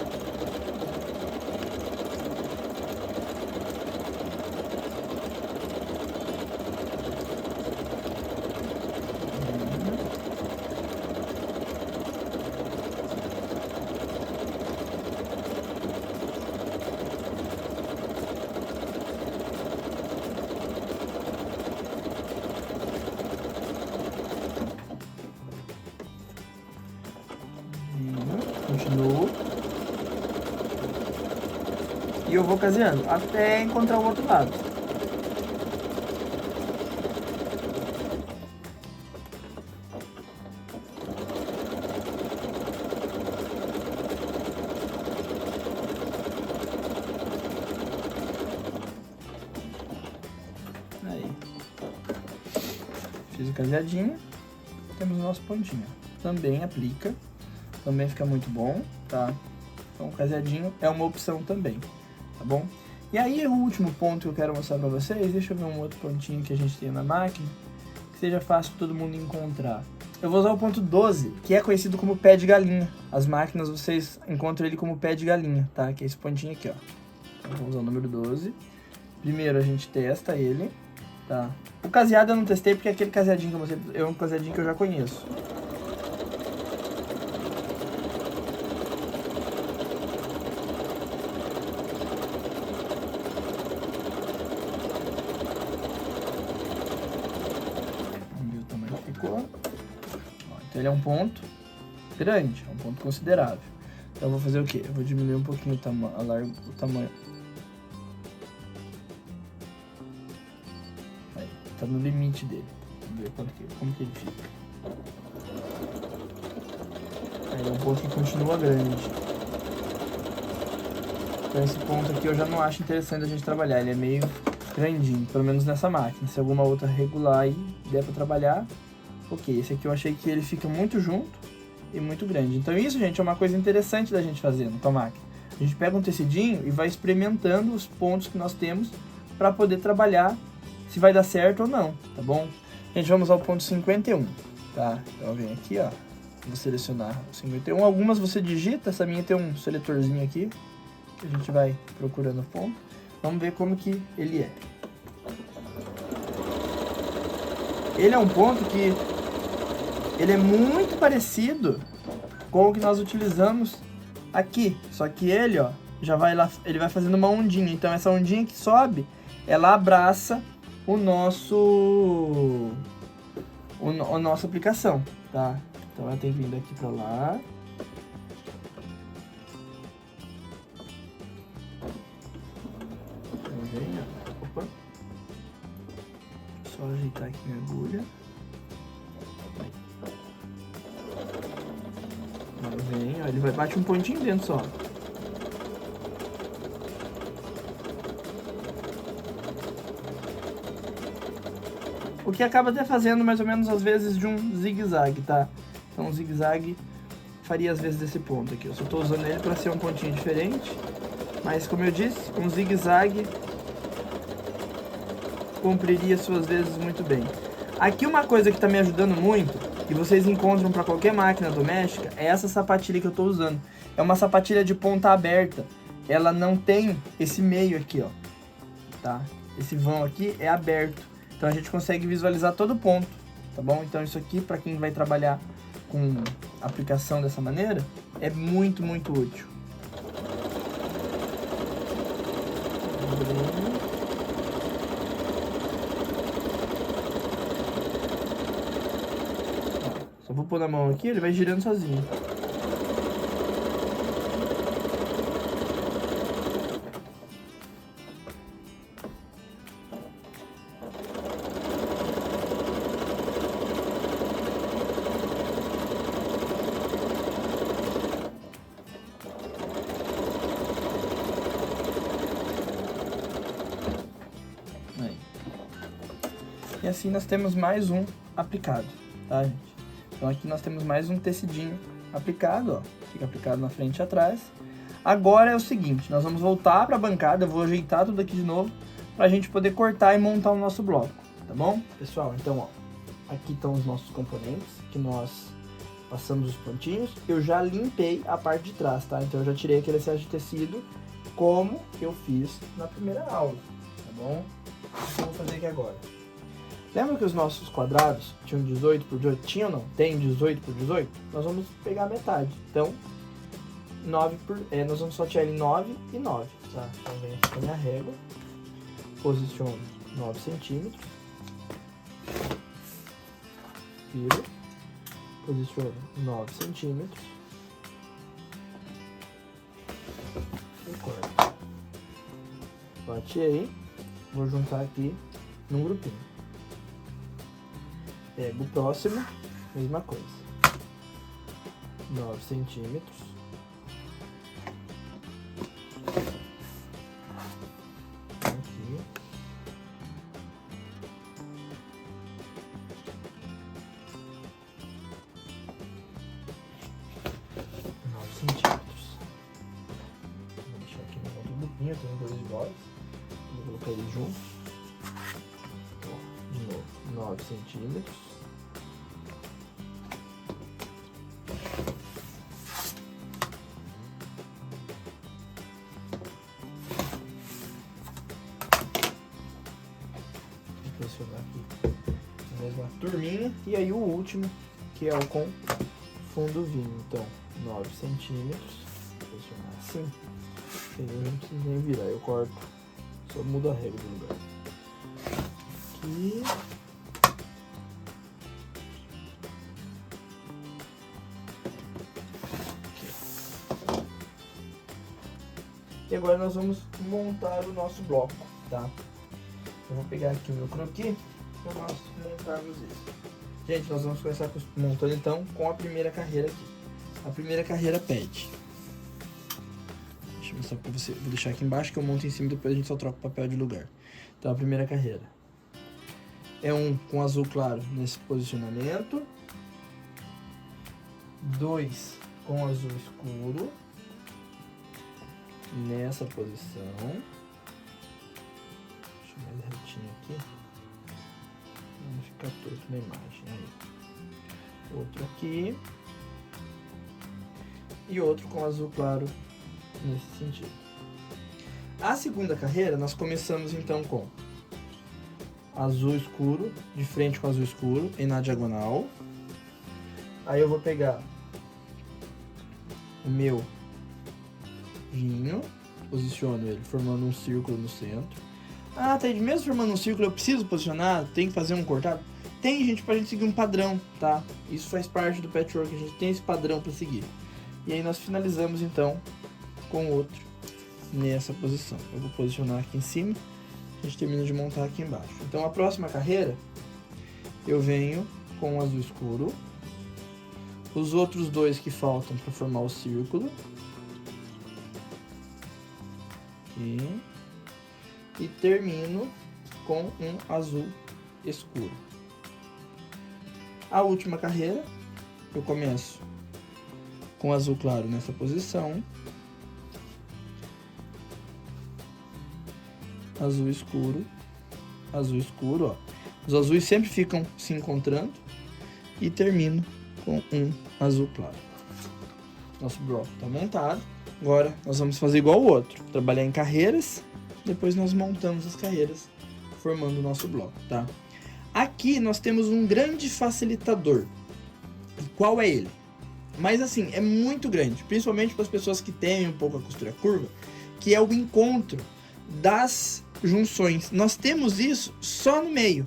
e eu vou caseando até encontrar o outro lado. Aí. Fiz o caseadinho. Temos o nosso pontinho. Também aplica. Também fica muito bom, tá? Então o caseadinho é uma opção também, tá bom? E aí o último ponto que eu quero mostrar pra vocês, deixa eu ver um outro pontinho que a gente tem na máquina, que seja fácil pra todo mundo encontrar. Eu vou usar o ponto 12, que é conhecido como pé de galinha. As máquinas vocês encontram ele como pé de galinha, tá? Que é esse pontinho aqui, ó. Então, vou usar o número 12. Primeiro a gente testa ele, tá? O caseado eu não testei porque aquele caseadinho que eu mostrei é um caseadinho que eu já conheço. Vamos ver o tamanho que ficou. Ó, então ele é um ponto grande, é um ponto considerável. Então eu vou fazer o quê? Eu vou diminuir um pouquinho o tamanho. Aí, tá no limite dele. Vamos ver como que ele fica. Aí é um ponto que continua grande. Então esse ponto aqui eu já não acho interessante a gente trabalhar. Ele é meio grandinho, pelo menos nessa máquina. Se alguma outra regular aí der pra trabalhar, ok. Esse aqui eu achei que ele fica muito junto e muito grande. Então isso, gente, é uma coisa interessante da gente fazer com a máquina. A gente pega um tecidinho e vai experimentando os pontos que nós temos para poder trabalhar se vai dar certo ou não, tá bom? Gente, vamos ao ponto 51, tá? Então vem aqui, ó, vou selecionar o 51. Algumas você digita, essa minha tem um seletorzinho aqui, que a gente vai procurando o ponto. Vamos ver como que ele é. Ele é um ponto que ele é muito parecido com o que nós utilizamos aqui, só que ele, ó, já vai lá, ele vai fazendo uma ondinha. Então essa ondinha que sobe, ela abraça a nossa aplicação, tá? Então ela tem vindo aqui pra lá. Então vem, ó. Opa. Só ajeitar aqui minha agulha. Vem, ó, ele vai bate um pontinho dentro só. O que acaba até fazendo mais ou menos às vezes de um zigue-zague, tá? Então um zigue-zague faria às vezes desse ponto aqui. Eu só tô usando ele para ser um pontinho diferente, mas como eu disse, um zigue-zague cumpriria suas vezes muito bem. Aqui uma coisa que tá me ajudando muito, que vocês encontram para qualquer máquina doméstica, é essa sapatilha que eu tô usando. É uma sapatilha de ponta aberta. Ela não tem esse meio aqui, ó. Tá? Esse vão aqui é aberto. Então a gente consegue visualizar todo o ponto, tá bom? Então isso aqui, para quem vai trabalhar com aplicação dessa maneira, é muito, muito útil. Só vou pôr na mão aqui, ele vai girando sozinho. Aí. E assim nós temos mais um aplicado, tá, gente? Então aqui nós temos mais um tecidinho aplicado, ó. Fica aplicado na frente e atrás. Agora é o seguinte, nós vamos voltar para a bancada, eu vou ajeitar tudo aqui de novo, para a gente poder cortar e montar o nosso bloco, tá bom? Pessoal, então, ó, aqui estão os nossos componentes, que nós passamos os pontinhos. Eu já limpei a parte de trás, tá? Então eu já tirei aquele excesso de tecido, como eu fiz na primeira aula, tá bom? O que eu vou fazer aqui agora? Lembra que os nossos quadrados tinham 18 por 18? Tinha ou não? Tem 18 por 18? Nós vamos pegar a metade. Então, nós vamos sortear ele 9 e 9. Tá? Então, vem aqui com a minha régua. Posiciono 9 centímetros. Viro. Posiciono 9 centímetros. E corto. Fatiei. Vou juntar aqui num grupinho. Pego o próximo, mesma coisa. 9 centímetros. Aqui. Centímetros. Vou deixar aqui no outro grupinho, tem dois iguais. Vou colocar eles juntos. De novo, 9 centímetros. Vou pressionar aqui a mesma turminha. E aí o último, que é o com fundo vinho. Então, 9 centímetros. Vou pressionar assim. E aí não precisa nem virar, eu corto. Só muda a regra do lugar. Aqui. E agora nós vamos montar o nosso bloco, tá? Eu vou pegar aqui o meu croquis para nós montarmos isso. Gente, nós vamos começar montando então com a primeira carreira aqui. A primeira carreira pede. Deixa eu mostrar pra você. Vou deixar aqui embaixo que eu monto em cima e depois a gente só troca o papel de lugar. Então a primeira carreira é um com azul claro nesse posicionamento. 2 com azul escuro nessa posição. Deixa eu mais retinho aqui. Não ficar torto na imagem. Aí. Outro aqui. E outro com azul claro nesse sentido. A segunda carreira nós começamos então com azul escuro, de frente com azul escuro e na diagonal. Aí eu vou pegar o meu vinho, posiciono ele formando um círculo no centro. Ah, tá, mesmo formando um círculo eu preciso posicionar? Tem que fazer um cortado? Tem, gente, pra gente seguir um padrão, tá? Isso faz parte do patchwork, a gente tem esse padrão pra seguir. E aí nós finalizamos então com o outro nessa posição. Eu vou posicionar aqui em cima, a gente termina de montar aqui embaixo. Então a próxima carreira eu venho com o azul escuro, os outros dois que faltam para formar o círculo aqui, e termino com um azul escuro. A última carreira eu começo com azul claro nessa posição, azul escuro, ó. Os azuis sempre ficam se encontrando e termino com um azul claro. Nosso bloco está montado. Agora nós vamos fazer igual o outro, trabalhar em carreiras, depois nós montamos as carreiras formando o nosso bloco, tá? Aqui nós temos um grande facilitador. E qual é ele? Mas assim, é muito grande, principalmente para as pessoas que têm um pouco a costura curva, que é o encontro das junções. Nós temos isso só no meio.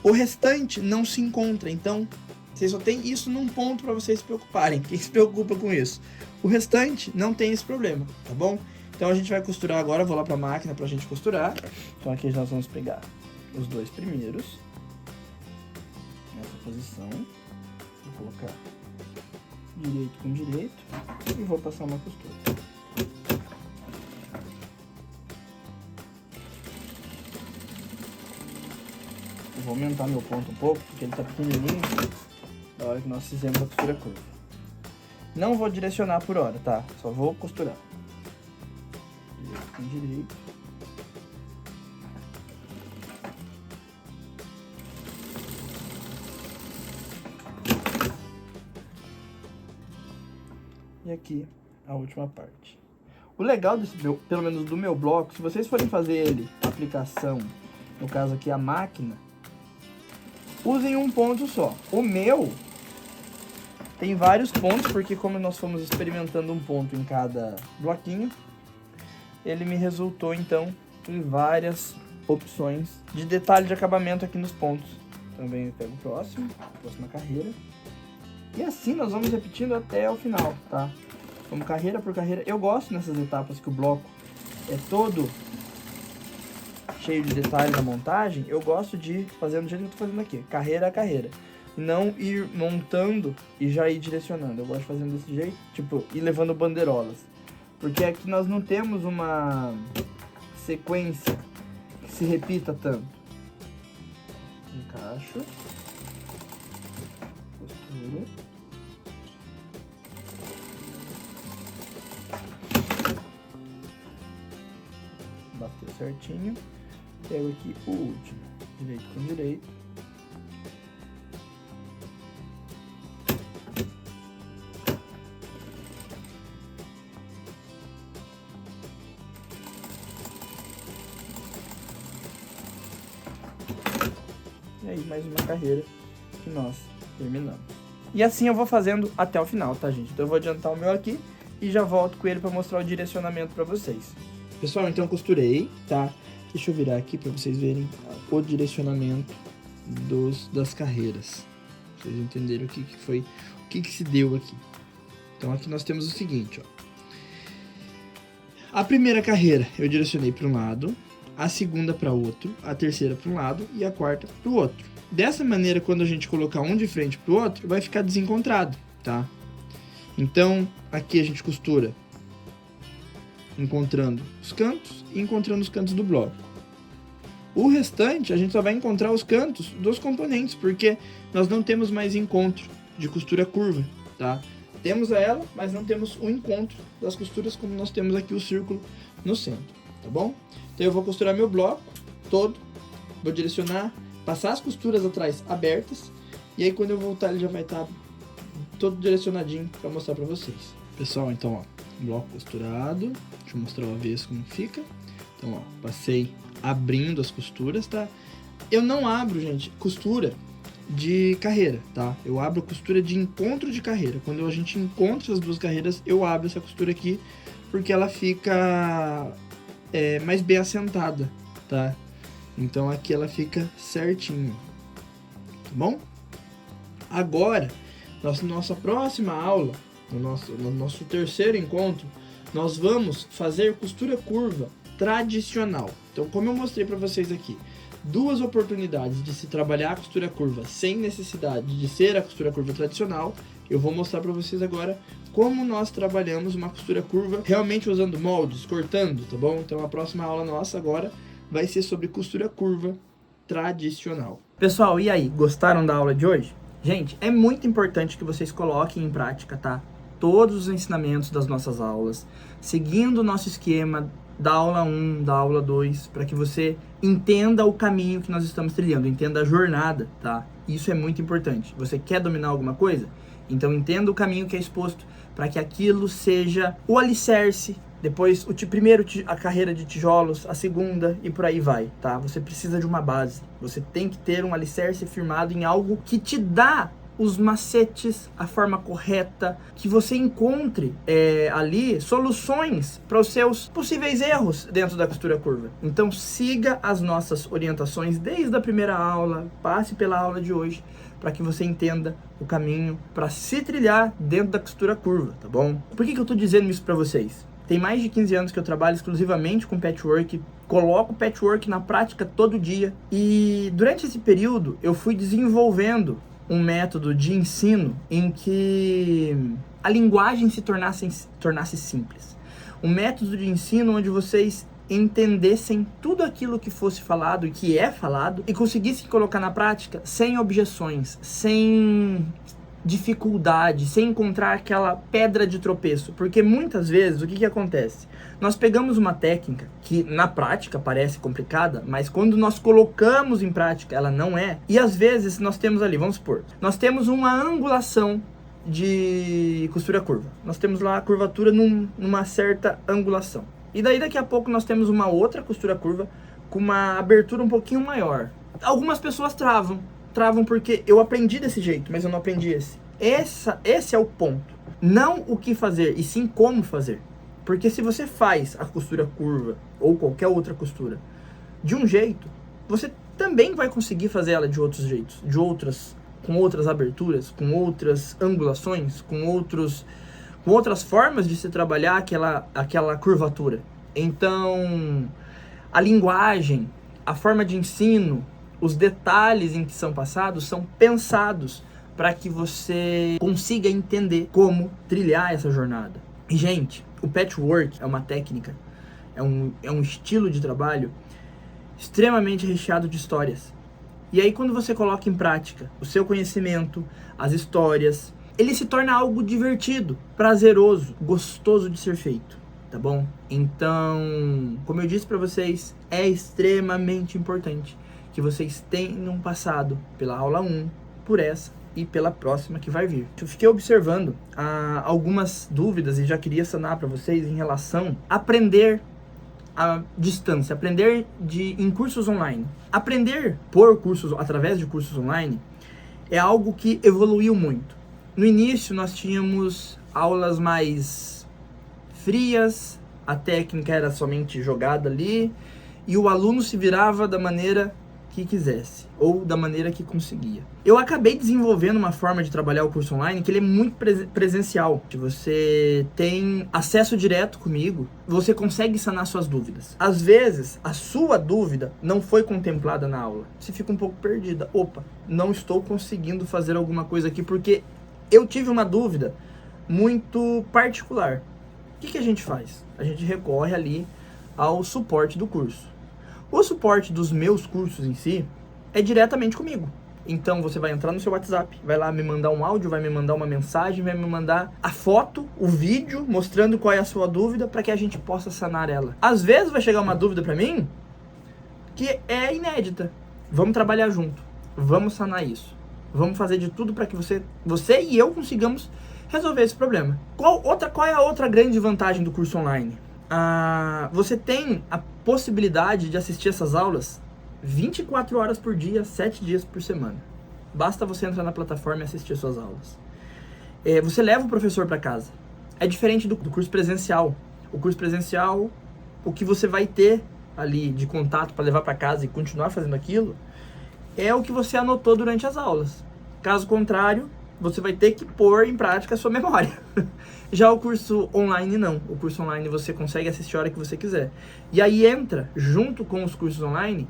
O restante não se encontra, então vocês só tem isso num ponto para vocês se preocuparem. Quem se preocupa com isso? O restante não tem esse problema, tá bom? Então a gente vai costurar agora, vou lá para a máquina para a gente costurar. Então aqui nós vamos pegar os dois primeiros nessa posição, vou colocar direito com direito e vou passar uma costura. Eu vou aumentar meu ponto um pouco, porque ele tá pequenininho na hora que nós fizemos a costura curva. Não vou direcionar por hora, tá? Só vou costurar. Direito com direito. E aqui a última parte. O legal desse pelo menos do meu bloco, se vocês forem fazer ele, aplicação, no caso aqui a máquina, usem um ponto só. O meu tem vários pontos, porque como nós fomos experimentando um ponto em cada bloquinho, ele me resultou então em várias opções de detalhe de acabamento aqui nos pontos. Também eu pego o próximo, próxima carreira. E assim nós vamos repetindo até o final, tá? Vamos carreira por carreira. Eu gosto nessas etapas que o bloco é todo cheio de detalhe na montagem, eu gosto de ir fazendo do jeito que eu tô fazendo aqui, carreira a carreira. Não ir montando e já ir direcionando. Eu gosto de fazer desse jeito, tipo, ir levando bandeirolas. Porque aqui nós não temos uma sequência que se repita tanto. Encaixo. Costuro. Bateu certinho. Pego aqui o último. Direito com direito. E aí, mais uma carreira que nós terminamos. E assim eu vou fazendo até o final, tá, gente? Então eu vou adiantar o meu aqui e já volto com ele para mostrar o direcionamento para vocês. Pessoal, então eu costurei, tá? Deixa eu virar aqui para vocês verem o direcionamento das carreiras. Pra vocês entenderem o que foi, o que se deu aqui. Então aqui nós temos o seguinte, ó. A primeira carreira eu direcionei para um lado, a segunda para outro, a terceira para um lado e a quarta para o outro. Dessa maneira, quando a gente colocar um de frente para o outro, vai ficar desencontrado, tá? Então, aqui a gente costura encontrando os cantos e encontrando os cantos do bloco. O restante, a gente só vai encontrar os cantos dos componentes, porque nós não temos mais encontro de costura curva, tá? Temos ela, mas não temos o encontro das costuras como nós temos aqui o círculo no centro, tá bom? Então eu vou costurar meu bloco todo, vou direcionar, passar as costuras atrás abertas, e aí quando eu voltar ele já vai estar todo direcionadinho para mostrar para vocês. Pessoal, então ó, bloco costurado, deixa eu mostrar o avesso como fica. Então ó, passei abrindo as costuras, tá? Eu não abro, gente, costura de carreira, tá? Eu abro costura de encontro de carreira. Quando a gente encontra as duas carreiras, eu abro essa costura aqui, porque ela fica mais bem assentada, tá? Então aqui ela fica certinho, tá bom? Agora, nossa próxima aula, no nosso terceiro encontro, nós vamos fazer costura curva tradicional. Então, como eu mostrei para vocês aqui, duas oportunidades de se trabalhar a costura curva sem necessidade de ser a costura curva tradicional, eu vou mostrar para vocês agora como nós trabalhamos uma costura curva realmente usando moldes, cortando, tá bom? Então a próxima aula nossa agora vai ser sobre costura curva tradicional. Pessoal, e aí, gostaram da aula de hoje? Gente, é muito importante que vocês coloquem em prática, tá? Todos os ensinamentos das nossas aulas, seguindo o nosso esquema da aula 1, da aula 2, para que você entenda o caminho que nós estamos trilhando, entenda a jornada, tá? Isso é muito importante. Você quer dominar alguma coisa? Então entenda o caminho que é exposto para que aquilo seja o alicerce, depois primeiro a carreira de tijolos, a segunda e por aí vai, tá? Você precisa de uma base, você tem que ter um alicerce firmado em algo que te dá os macetes, a forma correta, que você encontre ali soluções para os seus possíveis erros dentro da costura curva. Então siga as nossas orientações desde a primeira aula, passe pela aula de hoje, para que você entenda o caminho para se trilhar dentro da costura curva, tá bom? Por que eu tô dizendo isso para vocês? Tem mais de 15 anos que eu trabalho exclusivamente com patchwork, coloco patchwork na prática todo dia, e durante esse período eu fui desenvolvendo um método de ensino em que a linguagem se tornasse simples. Um método de ensino onde vocês entendessem tudo aquilo que fosse falado e que é falado e conseguissem colocar na prática sem objeções, sem dificuldade, sem encontrar aquela pedra de tropeço. Porque muitas vezes o que acontece? Nós pegamos uma técnica que na prática parece complicada, mas quando nós colocamos em prática ela não é. E às vezes nós temos ali, vamos supor, nós temos uma angulação de costura curva. Nós temos lá a curvatura numa certa angulação. E daí daqui a pouco nós temos uma outra costura curva com uma abertura um pouquinho maior. Algumas pessoas travam porque eu aprendi desse jeito, mas eu não aprendi esse. Esse é o ponto. Não o que fazer, e sim como fazer. Porque se você faz a costura curva ou qualquer outra costura de um jeito, você também vai conseguir fazer ela de outros jeitos, com outras aberturas, com outras angulações, com outras formas de se trabalhar aquela curvatura. Então, a linguagem, a forma de ensino, os detalhes em que são passados são pensados para que você consiga entender como trilhar essa jornada. E, gente, o patchwork é uma técnica, é um estilo de trabalho extremamente recheado de histórias. E aí, quando você coloca em prática o seu conhecimento, as histórias, ele se torna algo divertido, prazeroso, gostoso de ser feito, tá bom? Então, como eu disse para vocês, é extremamente importante que vocês tenham passado pela aula 1, por essa e pela próxima que vai vir. Eu fiquei observando algumas dúvidas e já queria sanar para vocês em relação a aprender à distância, aprender em cursos online. Aprender por cursos, através de cursos online, é algo que evoluiu muito. No início nós tínhamos aulas mais frias, a técnica era somente jogada ali e o aluno se virava da maneira que quisesse ou da maneira que conseguia. Eu acabei desenvolvendo uma forma de trabalhar o curso online que ele é muito presencial. Você tem acesso direto comigo, você consegue sanar suas dúvidas. Às vezes, a sua dúvida não foi contemplada na aula. Você fica um pouco perdida. Opa, não estou conseguindo fazer alguma coisa aqui porque eu tive uma dúvida muito particular. O que a gente faz? A gente recorre ali ao suporte do curso. O suporte dos meus cursos em si é diretamente comigo. Então você vai entrar no seu WhatsApp, vai lá me mandar um áudio, vai me mandar uma mensagem, vai me mandar a foto, o vídeo, mostrando qual é a sua dúvida para que a gente possa sanar ela. Às vezes vai chegar uma dúvida para mim que é inédita. Vamos trabalhar junto, vamos sanar isso. Vamos fazer de tudo para que você e eu consigamos resolver esse problema. Qual é a outra grande vantagem do curso online? Você tem a possibilidade de assistir essas aulas 24 horas por dia, 7 dias por semana. Basta você entrar na plataforma e assistir suas aulas. Você leva o professor para casa. É diferente do curso presencial. O curso presencial, o que você vai ter ali de contato para levar para casa e continuar fazendo aquilo, é o que você anotou durante as aulas. Caso contrário, você vai ter que pôr em prática a sua memória. Já o curso online não. O curso online você consegue assistir a hora que você quiser. E aí entra, junto com os cursos online,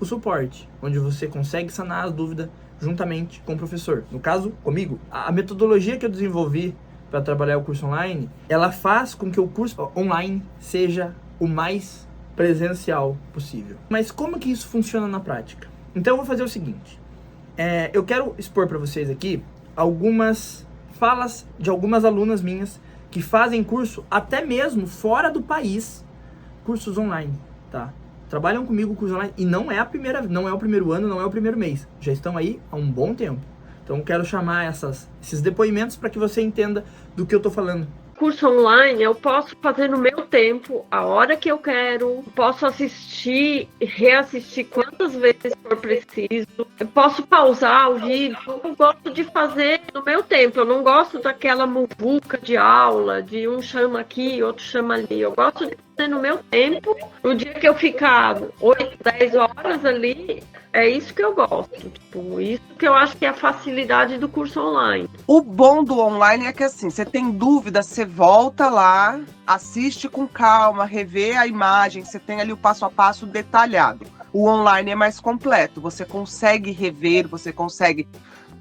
o suporte, onde você consegue sanar as dúvidas juntamente com o professor. No caso, comigo. A metodologia que eu desenvolvi para trabalhar o curso online, ela faz com que o curso online seja o mais presencial possível. Mas como que isso funciona na prática? Então eu vou fazer o seguinte. Eu quero expor para vocês aqui algumas falas de algumas alunas minhas que fazem curso até mesmo fora do país, cursos online, tá? Trabalham comigo curso online e não é o primeiro ano, não é o primeiro mês. Já estão aí há um bom tempo. Então eu quero chamar esses depoimentos para que você entenda do que eu tô falando. Curso online eu posso fazer no meu tempo, a hora que eu quero, posso assistir, reassistir quantas vezes for preciso, eu posso pausar o vídeo, eu gosto de fazer no meu tempo, eu não gosto daquela muvuca de aula, de um chama aqui, outro chama ali, eu gosto de fazer no meu tempo, no dia que eu ficar 8, 10 horas ali, é isso que eu gosto, isso que eu acho que é a facilidade do curso online. O bom do online é que assim, você tem dúvida, você volta lá, assiste com calma, revê a imagem, você tem ali o passo a passo detalhado. O online é mais completo, você consegue rever, você consegue...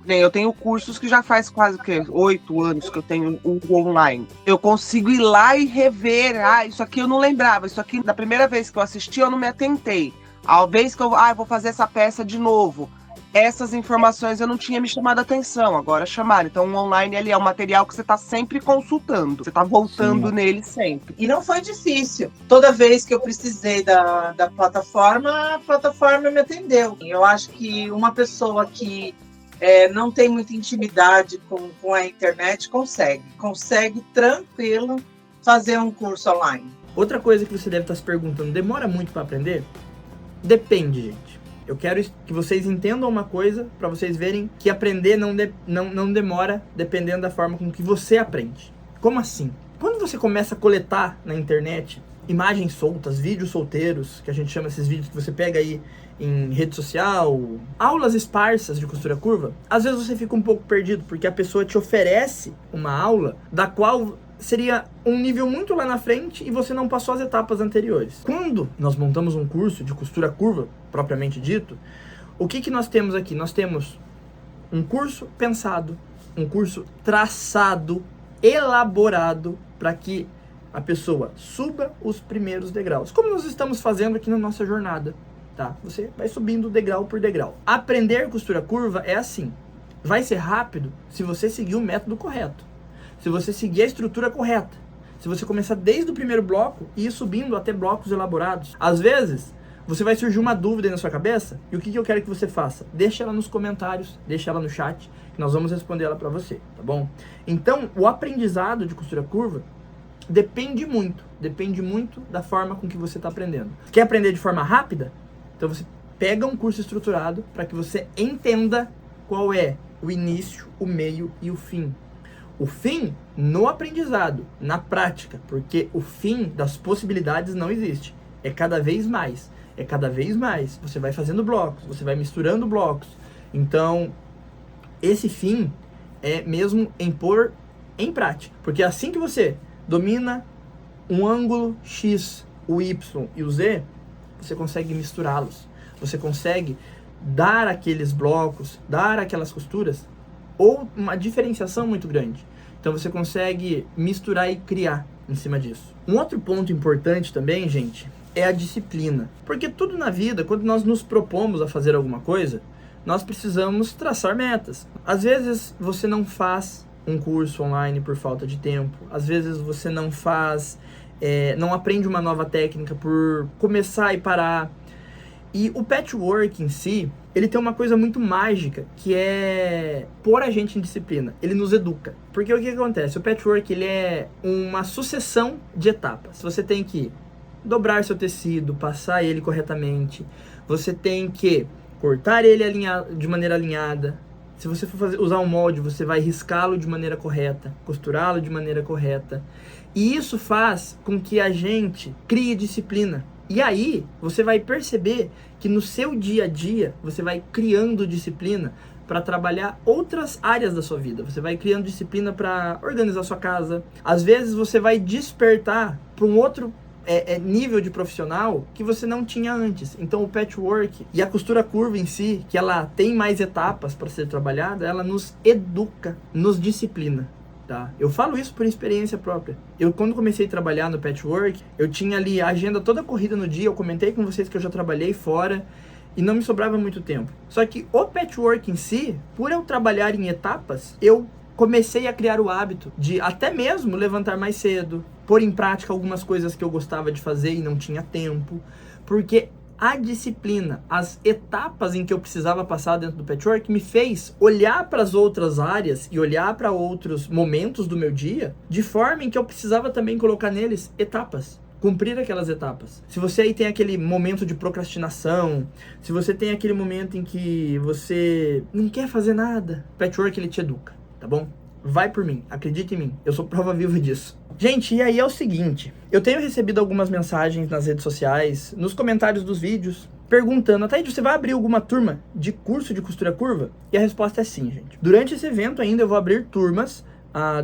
Eu tenho cursos que já faz quase 8 anos que eu tenho o online. Eu consigo ir lá e rever, isso aqui eu não lembrava, isso aqui da primeira vez que eu assisti eu não me atentei. A vez que eu vou fazer essa peça de novo, essas informações eu não tinha me chamado a atenção, agora chamaram. Então o online ele é um material que você está sempre consultando, você está voltando nele sempre. E não foi difícil. Toda vez que eu precisei da plataforma, a plataforma me atendeu. Eu acho que uma pessoa que não tem muita intimidade com a internet consegue tranquilo fazer um curso online. Outra coisa que você deve estar se perguntando, demora muito para aprender? Depende, gente. Eu quero que vocês entendam uma coisa para vocês verem que aprender não demora dependendo da forma com que você aprende. Como assim? Quando você começa a coletar na internet imagens soltas, vídeos solteiros, que a gente chama esses vídeos que você pega aí em rede social, aulas esparsas de costura curva, às vezes você fica um pouco perdido, porque a pessoa te oferece uma aula da qual seria um nível muito lá na frente e você não passou as etapas anteriores. Quando nós montamos um curso de costura curva, propriamente dito, o que nós temos aqui? Nós temos um curso pensado, um curso traçado, elaborado, para que a pessoa suba os primeiros degraus. Como nós estamos fazendo aqui na nossa jornada, tá? Você vai subindo degrau por degrau. Aprender costura curva é assim. Vai ser rápido se você seguir o método correto. Se você seguir a estrutura correta. Se você começar desde o primeiro bloco e ir subindo até blocos elaborados. Às vezes, você vai surgir uma dúvida aí na sua cabeça, e o que eu quero que você faça? Deixa ela nos comentários, deixa ela no chat, que nós vamos responder ela para você, tá bom? Então, o aprendizado de costura curva depende muito da forma com que você está aprendendo. Quer aprender de forma rápida? Então você pega um curso estruturado para que você entenda qual é o início, o meio e o fim. O fim no aprendizado, na prática, porque o fim das possibilidades não existe. É cada vez mais. É cada vez mais. Você vai fazendo blocos, você vai misturando blocos. Então, esse fim é mesmo em pôr em prática. Porque assim que você domina um ângulo X, o Y e o Z, você consegue misturá-los. Você consegue dar aqueles blocos, dar aquelas costuras, ou uma diferenciação muito grande. Então você consegue misturar e criar em cima disso. Um outro ponto importante também, gente, é a disciplina. Porque tudo na vida, quando nós nos propomos a fazer alguma coisa, nós precisamos traçar metas. Às vezes você não faz um curso online por falta de tempo. Às vezes você não faz, não aprende uma nova técnica por começar e parar. E o patchwork em si, ele tem uma coisa muito mágica, que é pôr a gente em disciplina. Ele nos educa. Porque o que acontece? O patchwork, ele é uma sucessão de etapas. Você tem que dobrar seu tecido, passar ele corretamente. Você tem que cortar ele de maneira alinhada. Se você for usar um molde, você vai riscá-lo de maneira correta, costurá-lo de maneira correta. E isso faz com que a gente crie disciplina. E aí, você vai perceber que no seu dia a dia, você vai criando disciplina para trabalhar outras áreas da sua vida. Você vai criando disciplina para organizar sua casa. Às vezes, você vai despertar para um outro nível de profissional que você não tinha antes. Então, o patchwork e a costura curva em si, que ela tem mais etapas para ser trabalhada, ela nos educa, nos disciplina. Tá? Eu falo isso por experiência própria. Quando comecei a trabalhar no patchwork, eu tinha ali a agenda toda corrida no dia. Eu comentei com vocês que eu já trabalhei fora e não me sobrava muito tempo. Só que o patchwork em si, por eu trabalhar em etapas, eu comecei a criar o hábito de até mesmo levantar mais cedo, pôr em prática algumas coisas que eu gostava de fazer e não tinha tempo, porque a disciplina, as etapas em que eu precisava passar dentro do patchwork me fez olhar para as outras áreas e olhar para outros momentos do meu dia de forma em que eu precisava também colocar neles etapas, cumprir aquelas etapas. Se você aí tem aquele momento de procrastinação, se você tem aquele momento em que você não quer fazer nada, o patchwork ele te educa, tá bom? Vai por mim, acredite em mim, eu sou prova viva disso. Gente, e aí é o seguinte, eu tenho recebido algumas mensagens nas redes sociais, nos comentários dos vídeos, perguntando, Ataíde, você vai abrir alguma turma de curso de costura curva? E a resposta é sim, gente. Durante esse evento ainda eu vou abrir turmas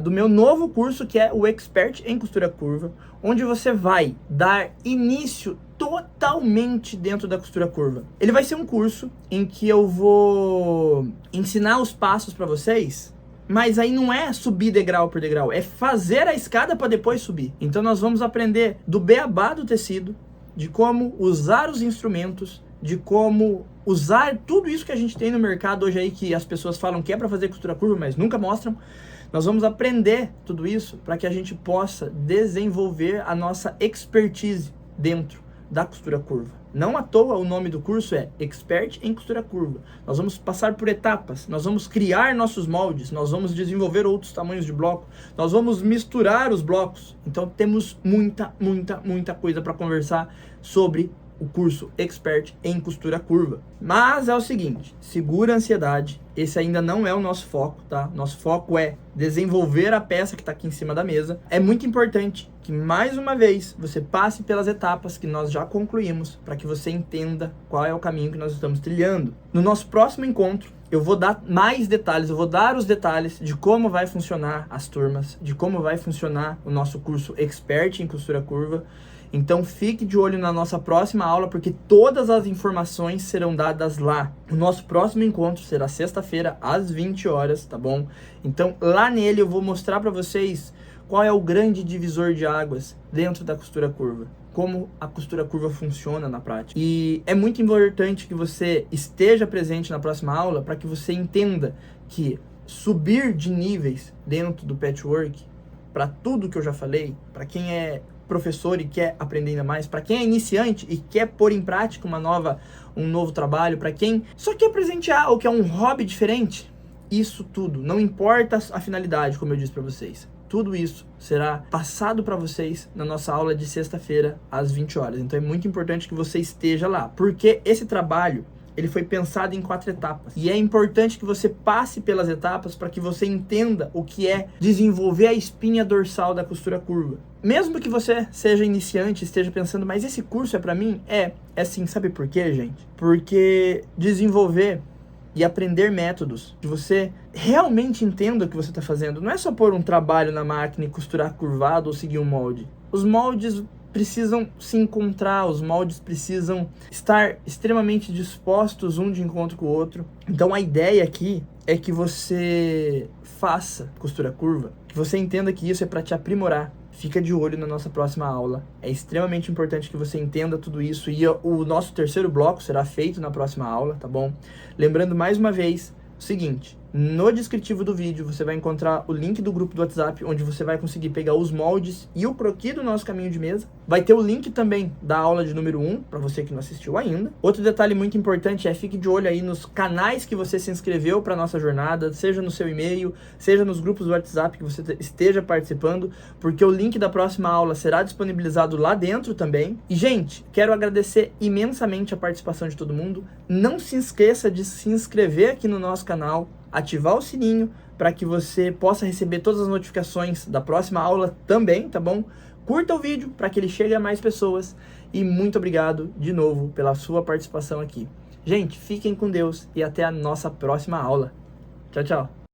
do meu novo curso, que é o Expert em Costura Curva, onde você vai dar início totalmente dentro da costura curva. Ele vai ser um curso em que eu vou ensinar os passos para vocês, mas aí não é subir degrau por degrau, é fazer a escada para depois subir. Então nós vamos aprender do beabá do tecido, de como usar os instrumentos, de como usar tudo isso que a gente tem no mercado hoje aí, que as pessoas falam que é para fazer costura curva, mas nunca mostram. Nós vamos aprender tudo isso para que a gente possa desenvolver a nossa expertise dentro da costura curva. Não à toa o nome do curso é Expert em Costura Curva. Nós vamos passar por etapas, nós vamos criar nossos moldes, nós vamos desenvolver outros tamanhos de bloco, nós vamos misturar os blocos. Então temos muita coisa para conversar sobre o curso Expert em Costura Curva. Mas é o seguinte, segura a ansiedade, esse ainda não é o nosso foco, tá? Nosso foco é desenvolver a peça que está aqui em cima da mesa. É muito importante que, mais uma vez, você passe pelas etapas que nós já concluímos, para que você entenda qual é o caminho que nós estamos trilhando. No nosso próximo encontro, eu vou dar mais detalhes, eu vou dar os detalhes de como vai funcionar as turmas, de como vai funcionar o nosso curso Expert em Costura Curva. Então fique de olho na nossa próxima aula, porque todas as informações serão dadas lá. O nosso próximo encontro será sexta-feira, às 20 horas, tá bom? Então lá nele eu vou mostrar para vocês qual é o grande divisor de águas dentro da costura curva. Como a costura curva funciona na prática. E é muito importante que você esteja presente na próxima aula para que você entenda que subir de níveis dentro do patchwork, para tudo que eu já falei, para quem é professor e quer aprender ainda mais, para quem é iniciante e quer pôr em prática um novo trabalho, para quem só quer presentear ou quer um hobby diferente, isso tudo, não importa a finalidade, como eu disse para vocês, tudo isso será passado para vocês na nossa aula de sexta-feira às 20 horas. Então é muito importante que você esteja lá, porque esse trabalho ele foi pensado em 4 etapas. E é importante que você passe pelas etapas para que você entenda o que é desenvolver a espinha dorsal da costura curva. Mesmo que você seja iniciante, esteja pensando, mas esse curso é para mim? É sim, sabe por quê, gente? Porque desenvolver e aprender métodos, que você realmente entenda o que você está fazendo. Não é só pôr um trabalho na máquina e costurar curvado ou seguir um molde. Os moldes precisam se encontrar, os moldes precisam estar extremamente dispostos um de encontro com o outro. Então a ideia aqui é que você faça costura curva, que você entenda que isso é para te aprimorar. Fica de olho na nossa próxima aula. É extremamente importante que você entenda tudo isso e o nosso terceiro bloco será feito na próxima aula, tá bom? Lembrando mais uma vez o seguinte, no descritivo do vídeo você vai encontrar o link do grupo do WhatsApp, onde você vai conseguir pegar os moldes e o croquis do nosso caminho de mesa. Vai ter o link também da aula de número 1, para você que não assistiu ainda. Outro detalhe muito importante é fique de olho aí nos canais que você se inscreveu para nossa jornada, seja no seu e-mail, seja nos grupos do WhatsApp que você esteja participando, porque o link da próxima aula será disponibilizado lá dentro também. E, gente, quero agradecer imensamente a participação de todo mundo. Não se esqueça de se inscrever aqui no nosso canal, ativar o sininho para que você possa receber todas as notificações da próxima aula também, tá bom? Curta o vídeo para que ele chegue a mais pessoas e muito obrigado de novo pela sua participação aqui. Gente, fiquem com Deus e até a nossa próxima aula. Tchau, tchau.